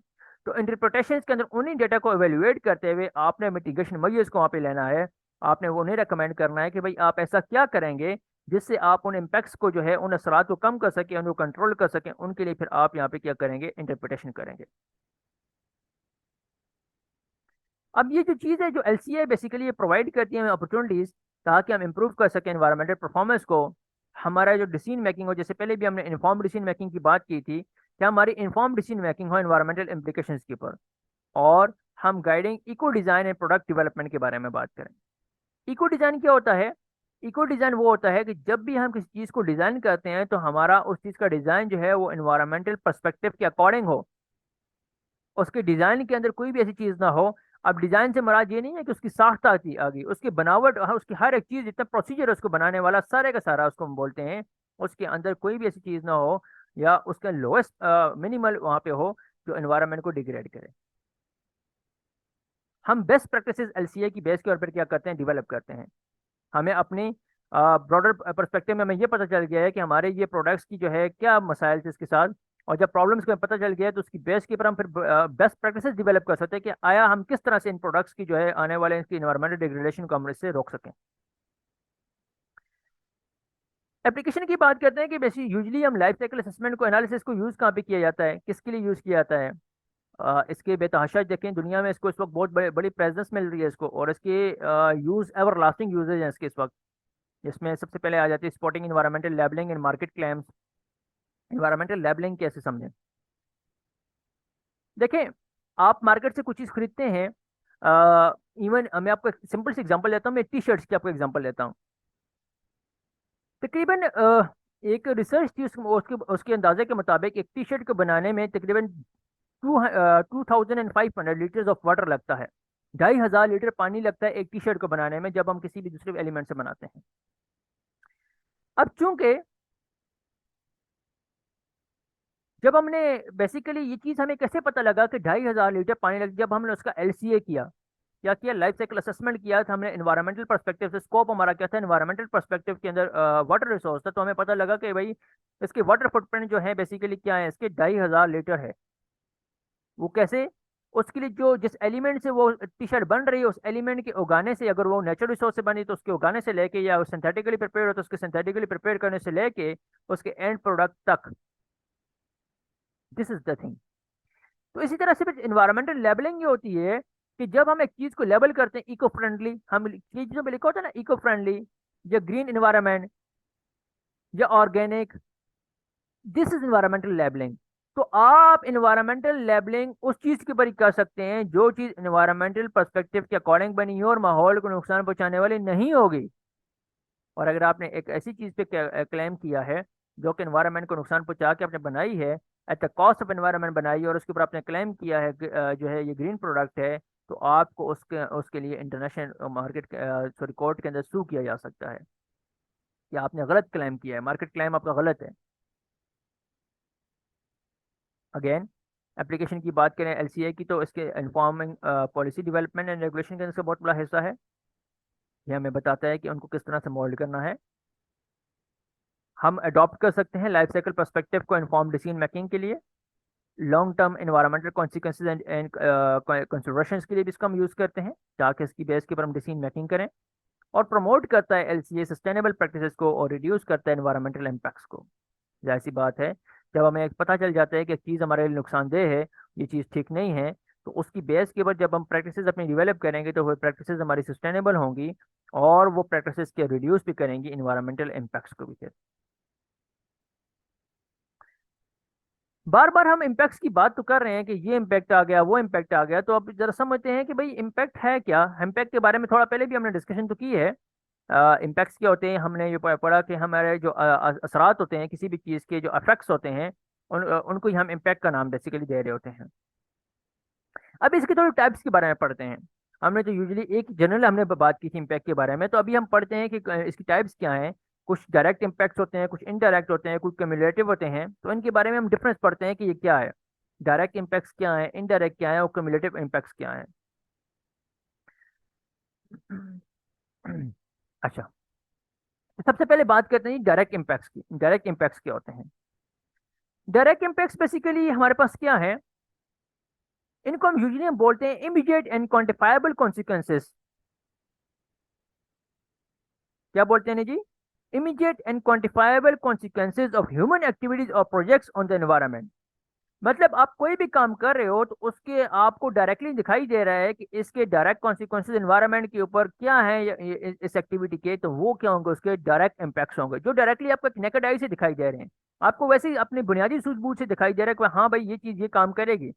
तो इंटरप्रिटेशन के अंदर उन्हीं डेटा को एवेल्युएट करते हुए आपने मिटिगेशन मेजर्स को वहाँ पे लेना है। आपने वो उन्हें रेकमेंड करना है कि भाई आप ऐसा क्या करेंगे जिससे आप उन इम्पैक्ट्स को जो है उन असरात को कम कर सकें, उनको कंट्रोल कर सकें। उनके लिए फिर आप यहाँ पे क्या करेंगे, इंटरप्रिटेशन करेंगे। अब ये जो चीज़ है जो एलसीए बेसिकली ये प्रोवाइड करती है हमें अपॉर्चुनिटीज़, ताकि हम इम्प्रूव कर सकें एनवायरमेंटल परफॉर्मेंस को। हमारा जो डिसीजन मेकिंग हो, जैसे पहले भी हमने इन्फॉर्म डिसीजन मेकिंग की बात की थी, कि हमारी इन्फॉर्म डिसीजन मेकिंग हो एनवायरमेंटल इम्प्लीकेशंस के ऊपर। और हम guiding eco design and product development के बारे में बात करें। इको डिज़ाइन क्या होता है? इको डिज़ाइन वो होता है कि जब भी हम किसी चीज़ को डिज़ाइन करते हैं तो हमारा उस चीज़ का डिज़ाइन जो है वो इन्वायरमेंटल पर्सपेक्टिव के अकॉर्डिंग हो। उसके डिजाइन के अंदर कोई भी ऐसी चीज ना हो। अब डिजाइन से मुराद ये नहीं है कि उसकी साख्त आती आ गई, उसकी बनावट, उसकी हर एक चीज, जितना प्रोसीजर है उसको बनाने वाला सारे का सारा उसको हम बोलते हैं। उसके अंदर कोई भी ऐसी चीज ना हो या उसका लोएस्ट मिनिमल वहाँ पे हो जो एनवायरनमेंट को डिग्रेड करे। हम बेस्ट प्रैक्टिसेस एलसीए की बेस के ऊपर क्या करते हैं, डेवलप करते हैं। हमें अपनी ब्रॉडर पर्सपेक्टिव में हमें ये पता चल गया है कि हमारे ये प्रोडक्ट्स की जो है क्या मसाइल थे इसके साथ। और जब प्रॉब्लम्स को पता चल गया है तो उसकी बेस के ऊपर हम फिर बेस्ट प्रैक्टिसेस डेवलप कर सकते हैं कि आया हम किस तरह से इन प्रोडक्ट्स की जो है आने वाले इसकी इन्वायरमेंटल डिग्रेडेशन को हम इससे रोक सकें। एप्लीकेशन की बात करते हैं कि बेसिक यूजली हम लाइफ साइकिल असेसमेंट को, एनालिसिस को यूज़ कहाँ पे किया जाता है, किसके लिए यूज़ किया जाता है। इसके बेतहाशा देखें दुनिया में, इसको इस वक्त बहुत बड़ी प्रेजेंस मिल रही है इसको, और इसके यूज़ एवर लास्टिंग यूजेज हैं इसके इस वक्त। इसमें सबसे पहले आ जाती है spotting environmental labelling and market claims. Environmental labelling कैसे समझें? देखें, आप मार्केट से कुछ चीज़ खरीदते हैं। इवन मैं आपको एक सिंपल सी एग्जांपल देता हूँ, मैं टी शर्ट्स की आपको एग्जांपल देता हूँ। तकरीबन एक रिसर्च थी उसके उसके अंदाजे के मुताबिक एक टी शर्ट को बनाने में तकरीबन 2500 लीटर्स ऑफ वाटर लगता है। 2500 लीटर पानी लगता है एक टी शर्ट को बनाने में, जब हम किसी भी दूसरे एलिमेंट से बनाते हैं। अब चूंकि जब हमने बेसिकली ये चीज़ हमें कैसे पता लगा कि 2500 लीटर पानी लग, जब हमने उसका एलसीए किया, क्या किया, लाइफ साइकिल असेसमेंट किया था हमने, एनवायरमेंटल पर्सपेक्टिव से, स्कोप हमारा क्या था, एनवायरमेंटल पर्सपेक्टिव के अंदर वाटर रिसोर्स था, तो हमें पता लगा कि भाई इसके वाटर फुटप्रिंट जो है बेसिकली क्या है, इसके 2500 लीटर है। वो कैसे, उसके लिए जो जिस एलिमेंट से वो टी शर्ट बन रही है, उस एलिमेंट के उगाने से, अगर वो नेचुरल रिसोर्स से बनी तो उसके उगाने से लेके, या सिंथेटिकली प्रिपेयर हो तो उसके सिंथेटिकली प्रिपेयर करने से लेके उसके एंड प्रोडक्ट तक, दिस इज द थिंग। तो इसी तरह से इन्वायरमेंटल लेबलिंग ये होती है कि जब हम एक चीज को लेबल करते हैं इको फ्रेंडली, हम ये चीजों पे लिखा होता है ना, इको फ्रेंडली या ग्रीन इन्वायरमेंट या organic, this is environmental labelling. तो आप इन्वायरमेंटल लेबलिंग उस चीज के ऊपर ही कर सकते हैं जो चीज इन्वायरमेंटल पर्सपेक्टिव के अकॉर्डिंग बनी हो और माहौल को नुकसान पहुंचाने वाली नहीं होगी। और अगर आपने एक ऐसी चीज पे क्लेम किया है जो कि एनवायरनमेंट को नुकसान पहुंचा के आपने बनाई है, at the cost of environment बनाई है, और उसके ऊपर आपने क्लेम किया है कि, जो है ये ग्रीन प्रोडक्ट है, तो आपको उसके उसके लिए इंटरनेशनल मार्केट, सॉरी, कोर्ट के अंदर सू किया जा सकता है कि आपने गलत क्लेम किया है, मार्केट क्लेम आपका गलत है। अगेन, एप्लीकेशन की बात करें एलसीए की, तो इसके informing policy development and regulation के अंदर इसका बहुत बड़ा हिस्सा है। ये हमें बताता है कि उनको किस तरह से मोल्ड करना है। हम अडॉप्ट कर सकते हैं लाइफ साइकिल पर्सपेक्टिव को इन्फॉर्म डिसीजन मेकिंग के लिए, long term environmental consequences and consideration के लिए भी इसका हम यूज़ करते हैं, ताकि इसकी बेस के ऊपर हम डिसीजन मेकिंग करें। और प्रमोट करता है एलसीए सस्टेनेबल प्रैक्टिसेस को, और रिड्यूस करता है एनवायरमेंटल इम्पैक्ट्स को। जाहिर सी बात है, जब हमें पता चल जाता है कि एक चीज़ हमारे लिए नुकसानदेह है, ये चीज़ ठीक नहीं है, तो उसकी बेस के ऊपर जब हम प्रैक्टिसेस अपनी डिवेलप करेंगे तो वो प्रैक्टिसेस हमारी सस्टेनेबल होंगी, और वो प्रैक्टिसेस के रिड्यूस भी करेंगी इन्वायरमेंटल इम्पैक्ट्स को भी। बार बार हम इम्पैक्ट्स की बात तो कर रहे हैं कि ये इम्पैक्ट आ गया, वो इम्पैक्ट आ गया, तो अब जरा समझते हैं कि भाई इम्पैक्ट है क्या। इम्पैक्ट के बारे में थोड़ा पहले भी हमने डिस्कशन तो की है। इम्पैक्ट्स क्या होते हैं, हमने ये पढ़ा कि हमारे जो असरात होते हैं, किसी भी चीज़ के जो अफेक्ट्स होते हैं, उनको ही हम इम्पैक्ट का नाम बेसिकली दे रहे होते हैं। अब इसके थोड़े टाइप्स के बारे में पढ़ते हैं। हमने तो यूजुअली एक जनरल हमने बात की थी इम्पैक्ट के बारे में, तो अभी हम पढ़ते हैं कि इसकी टाइप्स क्या हैं। कुछ डायरेक्ट इम्पैक्ट्स होते हैं, कुछ इनडायरेक्ट होते हैं, कुछ क्यूमुलेटिव होते हैं, तो इनके बारे में हम डिफरेंस पढ़ते हैं कि ये क्या है, डायरेक्ट इम्पैक्ट्स क्या है, इनडायरेक्ट क्या है, और क्यूमुलेटिव इम्पैक्ट्स क्या है। अच्छा, तो सबसे पहले बात करते हैं डायरेक्ट इम्पैक्ट्स की। डायरेक्ट इम्पैक्ट्स क्या होते हैं? डायरेक्ट इम्पैक्ट्स बेसिकली हमारे पास क्या है, इनको हम यूजुअली हम बोलते हैं इमीडिएट एंड क्वांटिफाइबल कॉन्सिक्वेंसेस। क्या बोलते हैं जी? Immediate and quantifiable consequences of human activities और प्रोजेक्ट्स ऑन द एनवायरनमेंट। मतलब आप कोई भी काम कर रहे हो तो उसके आपको डायरेक्टली दिखाई दे रहा है कि इसके डायरेक्ट कॉन्सिक्वेंसेज एनवायरनमेंट के ऊपर क्या है, इस एक्टिविटी के, तो वो क्या होंगे, उसके डायरेक्ट इम्पैक्ट्स होंगे जो डायरेक्टली आपको नेकेड आई से दिखाई दे रहे हैं। आपको वैसे ही अपनी बुनियादी सूझबूझ से दिखाई दे रहा है कि हाँ भाई ये चीज़ ये काम करेगी।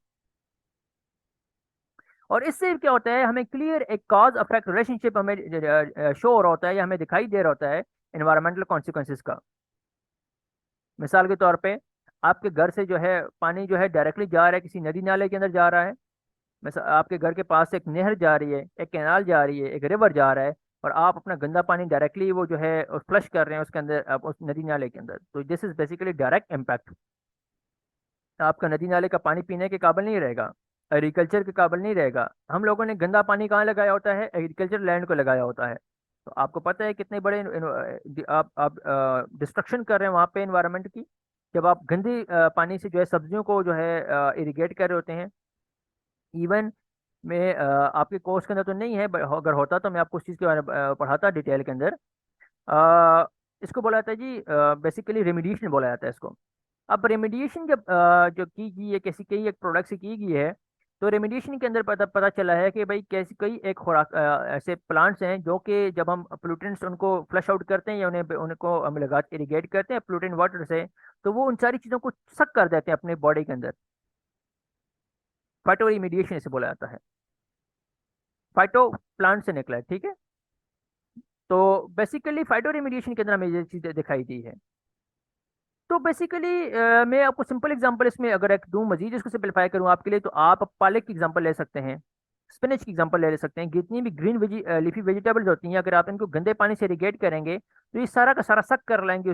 और इससे क्या होता है, हमें क्लियर एक कॉज अफेक्ट रिलेशनशिप हमें शो हो रहा होता है, या हमें दिखाई दे रहा होता है एनवायरमेंटल कॉन्सिक्वेंसेज का। मिसाल के तौर पे, आपके घर से जो है पानी जो है डायरेक्टली जा रहा है किसी नदी नाले के अंदर जा रहा है। आपके घर के पास से एक नहर जा रही है, एक कैनाल जा रही है, एक रिवर जा रहा है, और आप अपना गंदा पानी डायरेक्टली वो जो है फ्लश कर रहे हैं उसके अंदर, उस नदी नाले के अंदर, तो this is basically direct impact. आपका नदी नाले का पानी पीने के काबिल नहीं रहेगा, एग्रीकल्चर के काबिल नहीं रहेगा। हम लोगों ने गंदा पानी कहाँ लगाया होता है, एग्रीकल्चर लैंड को लगाया होता है। तो आपको पता है कितने बड़े आप डिस्ट्रक्शन कर रहे हैं वहाँ पे इन्वायरमेंट की, जब आप गंदे पानी से जो है सब्जियों को जो है इरिगेट कर रहे होते हैं। इवन में आपके कोर्स के अंदर तो नहीं है, अगर होता तो मैं आपको उस चीज़ के बारे में पढ़ाता डिटेल के अंदर। अ, इसको बोला जाता है जी, बेसिकली रेमिडिएशन बोला जाता है इसको। अब रेमिडिएशन जब जो की गई है, कैसी कई एक प्रोडक्ट से की गई है, तो रेमिडिएशन के अंदर पता पता चला है कि भाई कैसी कई एक खुराक ऐसे प्लांट्स हैं जो कि जब हम पोल्यूटेंट्स उनको फ्लश आउट करते हैं, या उन्हें उनको हम लगा इरिगेट करते हैं पोल्यूटेंट वाटर से, तो वो उन सारी चीज़ों को सक कर देते हैं अपने बॉडी के अंदर। फाइटो रेमिडिएशन इसे बोला जाता है। फाइटो प्लांट से निकला है, ठीक है। तो बेसिकली फाइटो रेमिडिएशन के अंदर हमें ये चीज़ें दिखाई दी है। तो बेसिकली मैं आपको सिंपल एग्जांपल इसमें अगर एक दूं, मजीद इसको सिंपलीफाई करूं आपके लिए, तो आप पालक की एग्जांपल ले सकते हैं। स्पिनच की एग्जांपल ले सकते हैं। जितनी भी ग्रीन लीफी वेजिटेबल्स होती हैं, अगर आप इनको गंदे पानी से इरिगेट करेंगे तो ये सारा का सारा सक कर लेंगे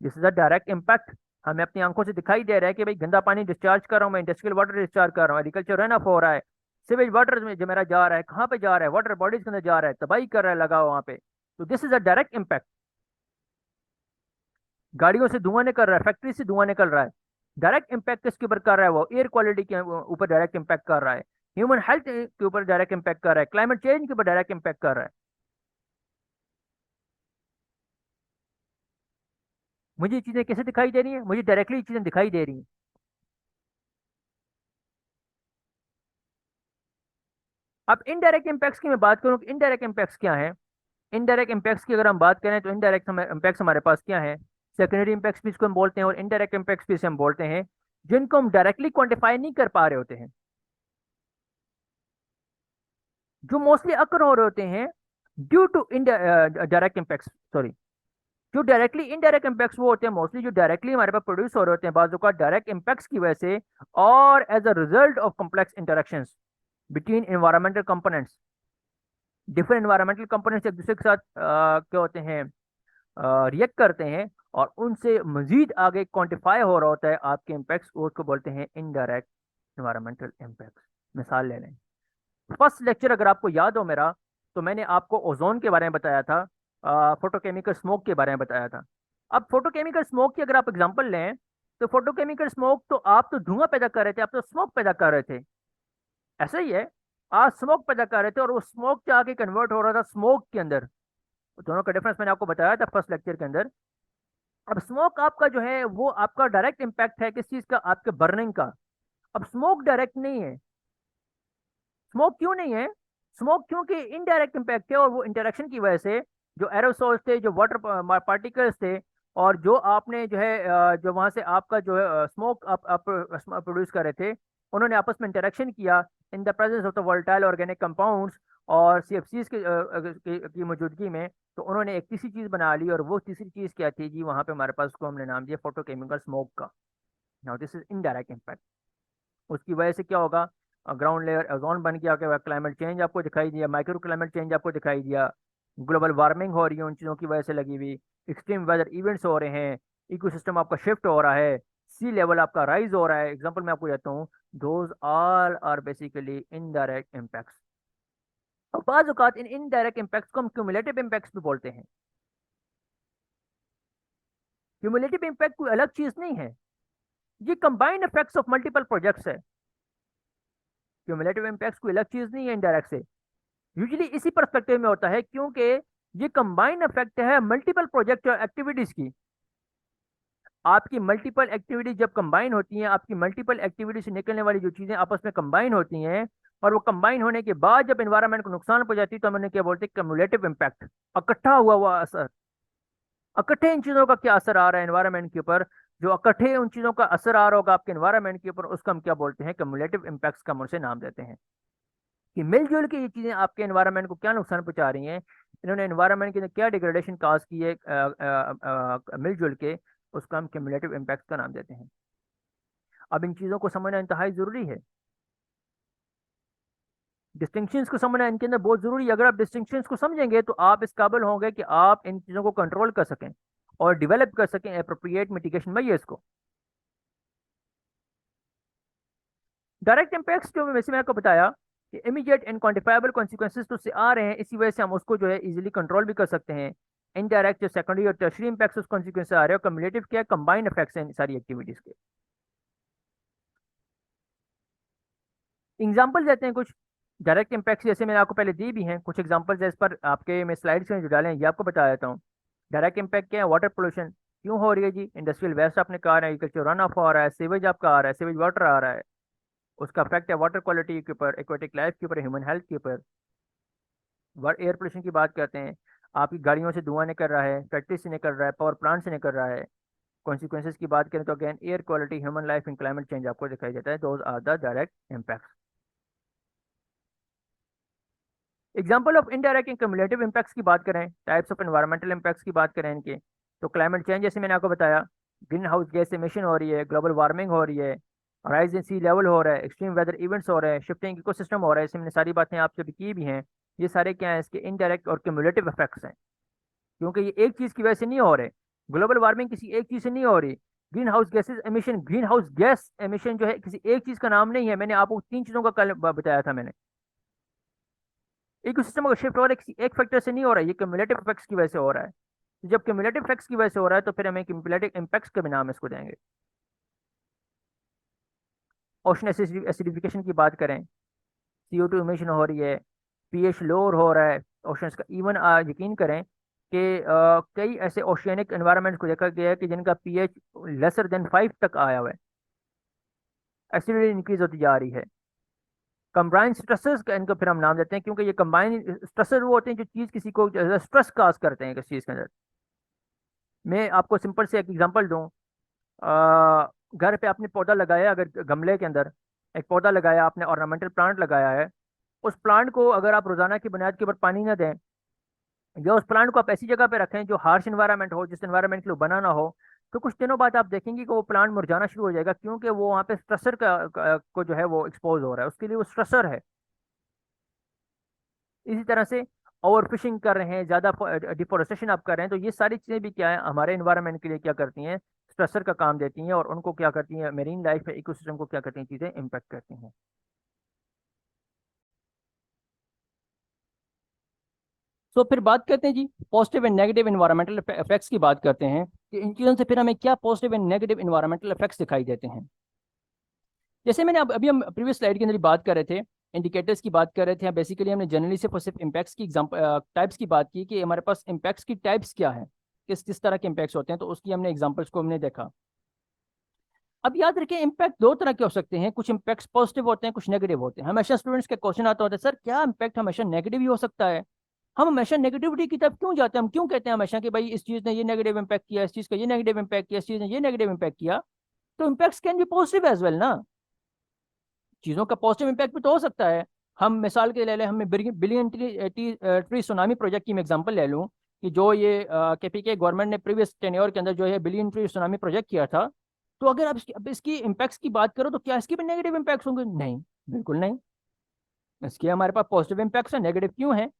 this is a direct impact. हमें अपनी आंखों से दिखाई दे रहा है कि भाई गंदा पानी डिस्चार्ज कर रहा हूँ मैं, इंडस्ट्रियल वाटर डिस्चार्ज कर रहा हूँ, एग्रीकल्चर रन ऑफ हो रहा है, सीवेज वाटर में जो मेरा जा रहा है, कहाँ पे जा रहा है, वाटर बॉडीज के अंदर जा रहा है, तबाही कर रहा है लगा वहाँ पे। तो this is a direct impact. गाड़ियों से धुआं निकल रहा है, फैक्ट्री से धुआं निकल रहा है, डायरेक्ट इम्पैक्ट किसके ऊपर कर रहा है? वो एयर क्वालिटी के ऊपर डायरेक्ट इम्पैक्ट कर रहा है, ह्यूमन हेल्थ के ऊपर डायरेक्ट इम्पैक्ट कर रहा है, क्लाइमेट चेंज के ऊपर डायरेक्ट इम्पैक्ट कर रहा है। मुझे ये चीजें कैसे दिखाई दे रही हैं? मुझे डायरेक्टली ये चीजें दिखाई दे रही हैं। अब इनडायरेक्ट इम्पैक्ट्स की मैं बात करूं कि इनडायरेक्ट इम्पैक्ट्स क्या है। इनडायरेक्ट इम्पैक्ट्स की अगर हम बात करें तो इनडायरेक्ट इम्पैक्ट्स हमारे पास क्या है? सेकेंडरी इम्पैक्ट्स भी इसको हम बोलते हैं, और इनडायरेक्ट इम्पैक्ट्स भी इसे हम बोलते हैं, जिनको हम डायरेक्टली क्वांटिफाई नहीं कर पा रहे होते हैं, जो मोस्टली अकर हो रहे होते हैं due to direct impacts, sorry, जो डायरेक्टली इनडायरेक्ट इम्पैक्ट्स वो होते हैं मोस्टली जो डायरेक्टली हमारे पास प्रोड्यूस हो रहे होते हैं बाजू का डायरेक्ट इम्पैक्ट्स की वजह से, और as a result of complex interactions between environmental components. Different environmental components एक दूसरे के साथ क्या होते हैं, रिएक्ट करते हैं, और उनसे मजीद आगे क्वांटिफाई हो रहा होता है आपके इम्पैक्ट्स, उसको बोलते हैं इनडायरेक्ट एनवायरमेंटल इम्पैक्ट्स। मिसाल ले लें, फर्स्ट लेक्चर अगर आपको याद हो मेरा, तो मैंने आपको ओजोन के बारे में बताया था, फोटोकेमिकल स्मोक के बारे में बताया था। अब फोटोकेमिकल स्मोक की अगर आप एग्जांपल लें, तो फोटोकेमिकल स्मोक तो आप तो धुआं पैदा कर रहे थे, आप तो स्मोक पैदा कर रहे थे, ऐसा ही है। आप स्मोक पैदा कर रहे थे और वो स्मोक जाके कन्वर्ट हो रहा था स्मोक के अंदर। दोनों का डिफरेंस मैंने आपको बताया था फर्स्ट लेक्चर के अंदर। अब स्मोक आपका जो है वो आपका डायरेक्ट इम्पैक्ट है किस चीज का? आपके बर्निंग का। अब स्मोक डायरेक्ट नहीं है। स्मोक क्यों नहीं है? स्मोक क्योंकि इनडायरेक्ट इम्पैक्ट है, और वो इंटरेक्शन की वजह से जो एरोसोल्स थे, जो वाटर पार्टिकल्स थे, और जो आपने जो है जो वहां से आपका जो है स्मोक आप प्रोड्यूस कर रहे थे, उन्होंने आपस में इंटरेक्शन किया in the presence of the volatile organic compounds और सीएफसीज की मौजूदगी में। तो उन्होंने एक तीसरी चीज बना ली, और वो तीसरी चीज क्या थी जी? वहां पे हमारे पास उसको हमने नाम दिया फोटोकेमिकल स्मोक का। Now this is indirect impact. उसकी वजह से क्या होगा? ग्राउंड लेयर ओजोन बन गया, के क्लाइमेट चेंज आपको दिखाई दिया, माइक्रो क्लाइमेट चेंज आपको दिखाई दिया, ग्लोबल वार्मिंग हो रही है उन चीज़ों की वजह से लगी हुई, एक्सट्रीम वेदर इवेंट्स हो रहे हैं, इकोसिस्टम आपका शिफ्ट हो रहा है, सी लेवल आपका राइज हो रहा है। एग्जांपल मैं आपको देता हूँ, those all are basically indirect impacts. और बाज़ औक़ात इन इनडायरेक्ट इम्पैक्ट्स को हम क्यूमुलेटिव इम्पैक्ट्स भी बोलते हैं। क्यूमुलेटिव इम्पैक्ट कोई अलग चीज़ नहीं है, ये combined effects of multiple projects है। क्यूमुलेटिव इम्पैक्ट्स कोई अलग चीज़ नहीं है इनडायरेक्ट से। यूजुअली इसी पर्सपेक्टिव में होता है, क्योंकि ये कंबाइंड इफेक्ट है मल्टीपल प्रोजेक्ट और एक्टिविटीज की। आपकी मल्टीपल एक्टिविटीज जब कंबाइन होती हैं, आपकी मल्टीपल एक्टिविटी से निकलने वाली जो चीजें आपस में कंबाइन होती हैं, और वो कंबाइन होने के बाद जब एनवायरनमेंट को नुकसान पहुंचाती है, तो हमने क्या बोलते हैं? कम्युलेटिव इम्पैक्ट, इकट्ठा हुआ हुआ असर। इकट्ठे इन चीजों का क्या असर आ रहा है एनवायरनमेंट के ऊपर? जो इकट्ठे उन चीजों का असर आ रहा होगा आपके एनवायरनमेंट के ऊपर, उसका हम क्या बोलते हैं? कम्युलेटिव इम्पैक्ट्स का हम उसे नाम देते हैं। कि मिलजुल के ये चीजें आपके एनवायरनमेंट को क्या नुकसान पहुंचा रही हैं, इन्होंने एनवायरनमेंट के अंदर क्या डिग्रेडेशन काज की है मिलजुल के, उसको हम क्यूमुलेटिव इम्पैक्ट का नाम देते हैं। अब इन चीज़ों को समझना इंतहाई ज़रूरी है, डिस्टिंक्शंस को समझना इनके अंदर बहुत ज़रूरी है। अगर आप डिस्टिंक्शंस को समझेंगे तो आप इस काबिल होंगे कि आप इन चीज़ों को कंट्रोल कर सकें और डिवेलप कर सकें अप्रोप्रिएट मिटिगेशन मेजर्स को। डायरेक्ट इम्पैक्ट्स जो वैसे मैंने आपको बताया कि इमीडिएट एंड क्वांटिफाइबल कॉन्सिक्वेंसेज तो उससे आ रहे हैं, इसी वजह से हम उसको जो है इजीली कंट्रोल भी कर सकते हैं। इनडायरेक्ट जो सेकेंडरी और टर्शरी इम्पैक्ट्स उस कॉन्सिक्वेंस आ रहे हैं, और कम्युलेटिव क्या है? कंबाइंड इफेक्ट्स हैं इन सारी एक्टिविटीज के। एग्जाम्पल देते हैं कुछ डायरेक्ट इम्पैक्ट्स, जैसे मैंने आपको पहले दी भी हैं कुछ एग्जाम्पल्स, इस पर आपके मैं स्लाइड्स में जो डाले हैं ये आपको बता देता हूँ। डायरेक्ट इम्पैक्ट क्या है? वाटर पोल्यूशन क्यों हो रही है जी? इंडस्ट्रियल वेस्ट आपने कहा है, एग्रीकल्चर रन ऑफ हो रहा है, सीवेज आपका आ रहा है, सीवेज वाटर आ रहा है, उसका इफेक्ट है वाटर क्वालिटी के ऊपर, एक्वेटिक लाइफ के ऊपर, ह्यूमन हेल्थ के ऊपर। एयर पोल्यूशन की बात करते हैं, आपकी गाड़ियों से धुआं निकल रहा है, फैक्ट्री से निकल रहा है, पावर प्लांट से निकल रहा है। कॉन्सिक्वेंसेज की बात करें तो again air quality, human life and climate change आपको दिखाई देता है। Those are the direct impacts. Example of indirect and cumulative impacts की बात करें, टाइप्स ऑफ एनवायरमेंटल इम्पैक्ट्स की बात करें इनके, तो क्लाइमेट चेंज जैसे मैंने आपको बताया, ग्रीन हाउस गैस एमिशन हो रही है, ग्लोबल वार्मिंग हो रही है, राइज इन सी लेवल हो रहा है, एक्सट्रीम वेदर इवेंट्स हो रहे हैं, शिफ्टिंग इकोसिस्टम हो रहा है। इसमें हमने सारी बातें आपसे भी की भी हैं। ये सारे क्या हैं, इसके इनडायरेक्ट और क्यूमुलेटिव इफेक्ट्स हैं, क्योंकि ये एक चीज़ की वजह से नहीं हो रहे। ग्लोबल वार्मिंग किसी एक चीज़ से नहीं हो रही। Green house gases emission, green house gas emission जो है किसी एक चीज़ का नाम नहीं है। मैंने आपको तीन चीज़ों का कल बताया था मैंने। इकोसिस्टम का शिफ्ट हो रहा है किसी एक फैक्टर से नहीं हो रहा है, ये क्यूमुलेटिव इफेक्ट्स की वजह से हो रहा है। तो जब क्यूमुलेटिव इफेक्ट्स की वजह से हो रहा है तो फिर हमें क्यूमुलेटिव इम्पैक्ट्स के भी नाम इसको देंगे। ओशन एसिडिफिकेशन की बात करें, CO2 इमिशन हो रही है, pH लोअर हो रहा है ओशंस का। इवन यकीन करें कि कई ऐसे ओशियनिक एनवायरनमेंट को देखा गया है कि जिनका pH लेसर देन 5 तक आया हुआ है, एसिडिटी इंक्रीज होती जा रही है। कंबाइंड स्ट्रेसेस का इनको फिर हम नाम देते हैं, क्योंकि ये कंबाइंड स्ट्रेसर वो होते हैं जो चीज़ किसी को स्ट्रेस काज करते हैं किसी चीज़ के अंदर। मैं आपको सिंपल से एक एग्जांपल दूं। घर पे आपने पौधा लगाया, अगर गमले के अंदर एक पौधा लगाया आपने, ऑर्नामेंटल प्लांट लगाया है, उस प्लांट को अगर आप रोजाना की बुनियाद के ऊपर पानी ना दें, या उस प्लांट को आप ऐसी जगह पे रखें जो हार्श इन्वायरमेंट हो, जिस इन्वायरमेंट के लिए बना ना हो, तो कुछ दिनों बाद आप देखेंगे कि वो प्लांट मुरझाना शुरू हो जाएगा, क्योंकि वो वहाँ पे स्ट्रेसर को जो है वो एक्सपोज हो रहा है, उसके लिए वो स्ट्रेसर है। इसी तरह से ओवर फिशिंग कर रहे हैं, ज़्यादा डिफोरेस्टेशन आप कर रहे हैं, तो ये सारी चीज़ें भी क्या है, हमारे इन्वायरमेंट के लिए क्या करती हैं, स्ट्रेसर का काम देती हैं, और उनको क्या करती हैं, मेरीन लाइफ है, इकोसिस्टम को क्या करती हैं, चीज़ें इम्पेक्ट करती हैं। तो फिर बात करते हैं जी positive and negative environmental effects की बात करते हैं कि इन चीज़ों से फिर हमें क्या positive and negative environmental effects दिखाई देते हैं। जैसे मैंने अभी हम प्रीवियस स्लाइड के अंदर बात कर रहे थे, इंडिकेटर्स की बात कर रहे थे, बेसिकली हमने जनरली सिर्फ और सिर्फ इम्पैक्ट्स की टाइप्स की बात की कि हमारे पास इम्पैक्ट्स की टाइप्स क्या है, किस किस तरह के इम्पैक्ट्स होते हैं, तो उसकी हमने एग्जांपल्स को हमने देखा। अब याद रखें इम्पैक्ट दो तरह के हो सकते हैं, कुछ इम्पैक्ट्स पॉजिटिव होते हैं, कुछ नेगेटिव होते हैं। हमेशा स्टूडेंट्स का क्वेश्चन आता होता है, सर क्या इम्पैक्ट हमेशा नेगेटिव ही हो सकता है? हम हमेशा नेगेटिविटी की तरफ क्यों जाते हैं? हम क्यों कहते हैं हमेशा कि भाई इस चीज़ ने ये नेगेटिव इम्पैक्ट किया, इस चीज़ का ये नेगेटिव इम्पैक्ट किया, इस चीज़ ने ये नेगेटिव इम्पैक्ट किया? तो impacts can be positive as well ना, चीज़ों का पॉजिटिव इम्पैक्ट भी तो हो सकता है। हम मिसाल के ले लें, हमें बिलियन ट्री सुनामी प्रोजेक्ट की मैं एग्जांपल ले लूँ, कि जो ये KPK गवर्नमेंट ने प्रीवियस टेन्योर के अंदर जो है बिलियन ट्री सुनामी प्रोजेक्ट किया था, तो अगर आप इसकी इम्पैक्ट्स की बात करो तो क्या इसके भी नेगेटिव इम्पैक्ट्स होंगे? नहीं, बिल्कुल नहीं। इसके हमारे पास पॉजिटिव इम्पैक्ट्स हैं, नेगेटिव क्यों है?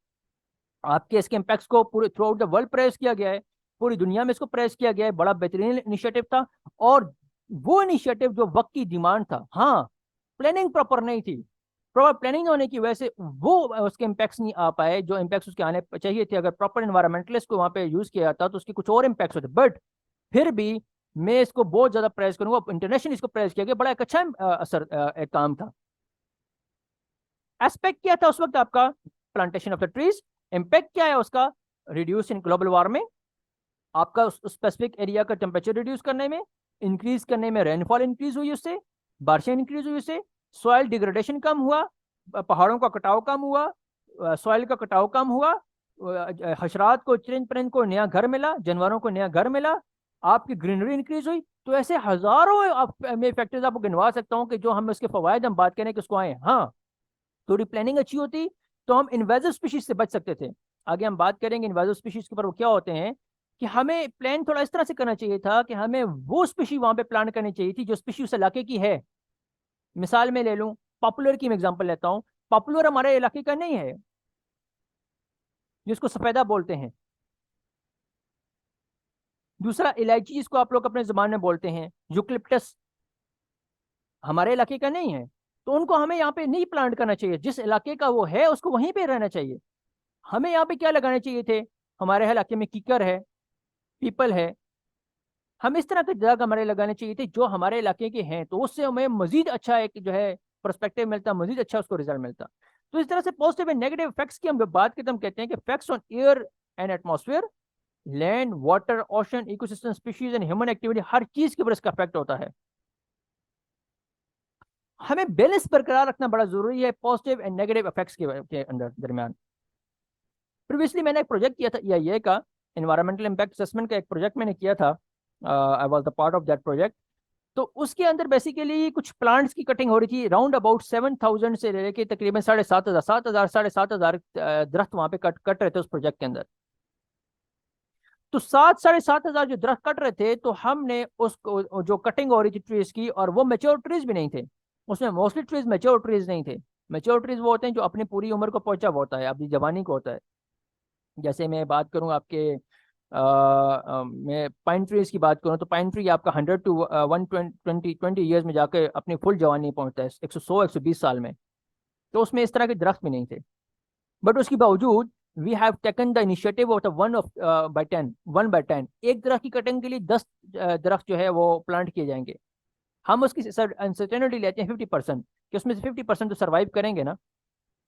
आपके इसके इम्पैक्ट्स को पूरे through out the world press किया गया है, पूरी दुनिया में इसको प्रेस किया गया है, बड़ा बेहतरीन इनिशिएटिव था। और वो इनिशिएटिव जो वक्त की डिमांड था, हाँ, प्लानिंग प्रॉपर नहीं थी, प्रॉपर प्लानिंग होने की वजह से वो उसके इम्पैक्ट्स नहीं आ पाए जो इम्पैक्ट्स उसके आने चाहिए थे। अगर प्रॉपर इन्वायरमेंटलिस्ट को वहाँ पे यूज किया जाता तो उसके कुछ और इम्पैक्ट्स होते। बट फिर भी मैं इसको बहुत ज्यादा प्रेस करूंगा, इंटरनेशनल इसको प्रेस किया गया, बड़ा एक अच्छा असर एक काम था। एस्पेक्ट क्या था उस वक्त आपका? Plantation of the trees. Impact क्या है उसका? रिड्यूस इन ग्लोबल वार्मिंग, आपका उस स्पेसिफिक एरिया का टेम्परेचर रिड्यूस करने में, इंक्रीज करने में, रेनफॉल इंक्रीज हुई उससे, बारिशें इंक्रीज हुई उससे, सॉइल डिग्रेडेशन कम हुआ, पहाड़ों का कटाव कम हुआ, सॉइल का कटाव कम हुआ, हशरात को, चिरंद परिंद को नया घर मिला, जानवरों को नया घर मिला, आपकी ग्रीनरी इंक्रीज हुई। तो ऐसे हजारों मैं फैक्टर्स आपको गिनवा सकता हूँ कि जो हम उसके फवायद हम बात करें कि उसको आए। हाँ, थोड़ी प्लानिंग अच्छी होती तो हम इन्वेजिव स्पीशीज से बच सकते थे। आगे हम बात करेंगे इन्वेजिव स्पीशीज के ऊपर, वो क्या होते हैं, कि हमें प्लान थोड़ा इस तरह से करना चाहिए था कि हमें वो स्पीशी वहां पे प्लान करनी चाहिए थी जो स्पीशी उस इलाके की है। मिसाल में ले लूं, पॉपुलर की मैं एग्जांपल लेता हूं। पॉपुलर हमारे इलाके का नहीं है, जिसको सफेदा बोलते हैं। दूसरा इलायची, जिसको आप लोग अपने जबान में बोलते हैं, यूकलिप्टस, हमारे इलाके का नहीं है। तो उनको हमें यहाँ पे नहीं प्लांट करना चाहिए, जिस इलाके का वो है उसको वहीं पे रहना चाहिए। हमें यहाँ पे क्या लगाने चाहिए थे? हमारे इलाके में कीकर है, पीपल है, हम इस तरह के ड्रग हमारे लगाने चाहिए थे जो हमारे इलाके के हैं, तो उससे हमें मजीद अच्छा एक जो है पर्सपेक्टिव मिलता, मजीद अच्छा उसको रिजल्ट मिलता। तो इस तरह से पॉजिटिव एंड नेगेटिव इफेक्ट्स की हम बात करते, हम कहते हैं कि effects on air and atmosphere, land, water, ocean, ecosystem, species and human activity, हर चीज के ऊपर इसका इफेक्ट होता है। हमें बैलेंस बरकरार रखना बड़ा जरूरी है पॉजिटिव एंड नेगेटिव इफेक्ट्स के अंदर दरमियान। प्रीवियसली मैंने एक प्रोजेक्ट किया था EIA का, एनवायरमेंटल इम्पैक्ट असेसमेंट का एक प्रोजेक्ट मैंने किया था। I was the part of that project. तो उसके अंदर बेसिकली कुछ प्लांट्स की कटिंग हो रही थी, राउंड अबाउट 7,000 से लेके तकरीबन 7,500, 7,000, 7,500 दरख्त वहां पे कट कट रहे थे उस प्रोजेक्ट के अंदर। तो 7,000 से 7,500 जो दरख्त कट रहे थे, तो हमने उसको जो कटिंग हो रही थी ट्रीज की, और वो मेच्योर ट्रीज भी नहीं थे, उसमें मोस्टली ट्रीज मेच्योर ट्रीज नहीं थे। मेच्योर ट्रीज वो होते हैं जो अपनी पूरी उम्र को पहुंचा हुआ होता है, अपनी जवानी को होता है। जैसे मैं बात करूं आपके मैं पाइन ट्रीज की बात करूं, तो पाइन ट्री आपका 100 to 120 ईयर्स में जाके अपनी फुल जवानी पहुंचता है, 100 120 साल में। तो उसमें इस तरह के दरख्त भी नहीं थे, बट उसके बावजूद we have taken the initiative of the 1/10, 1/10, एक दरख्त की कटिंग के लिए 10 दरख्त जो है वो प्लांट किए जाएंगे। हम उसकी अनसर्टेनिटी लेते हैं 50%, कि उसमें से 50% तो सर्वाइव करेंगे ना।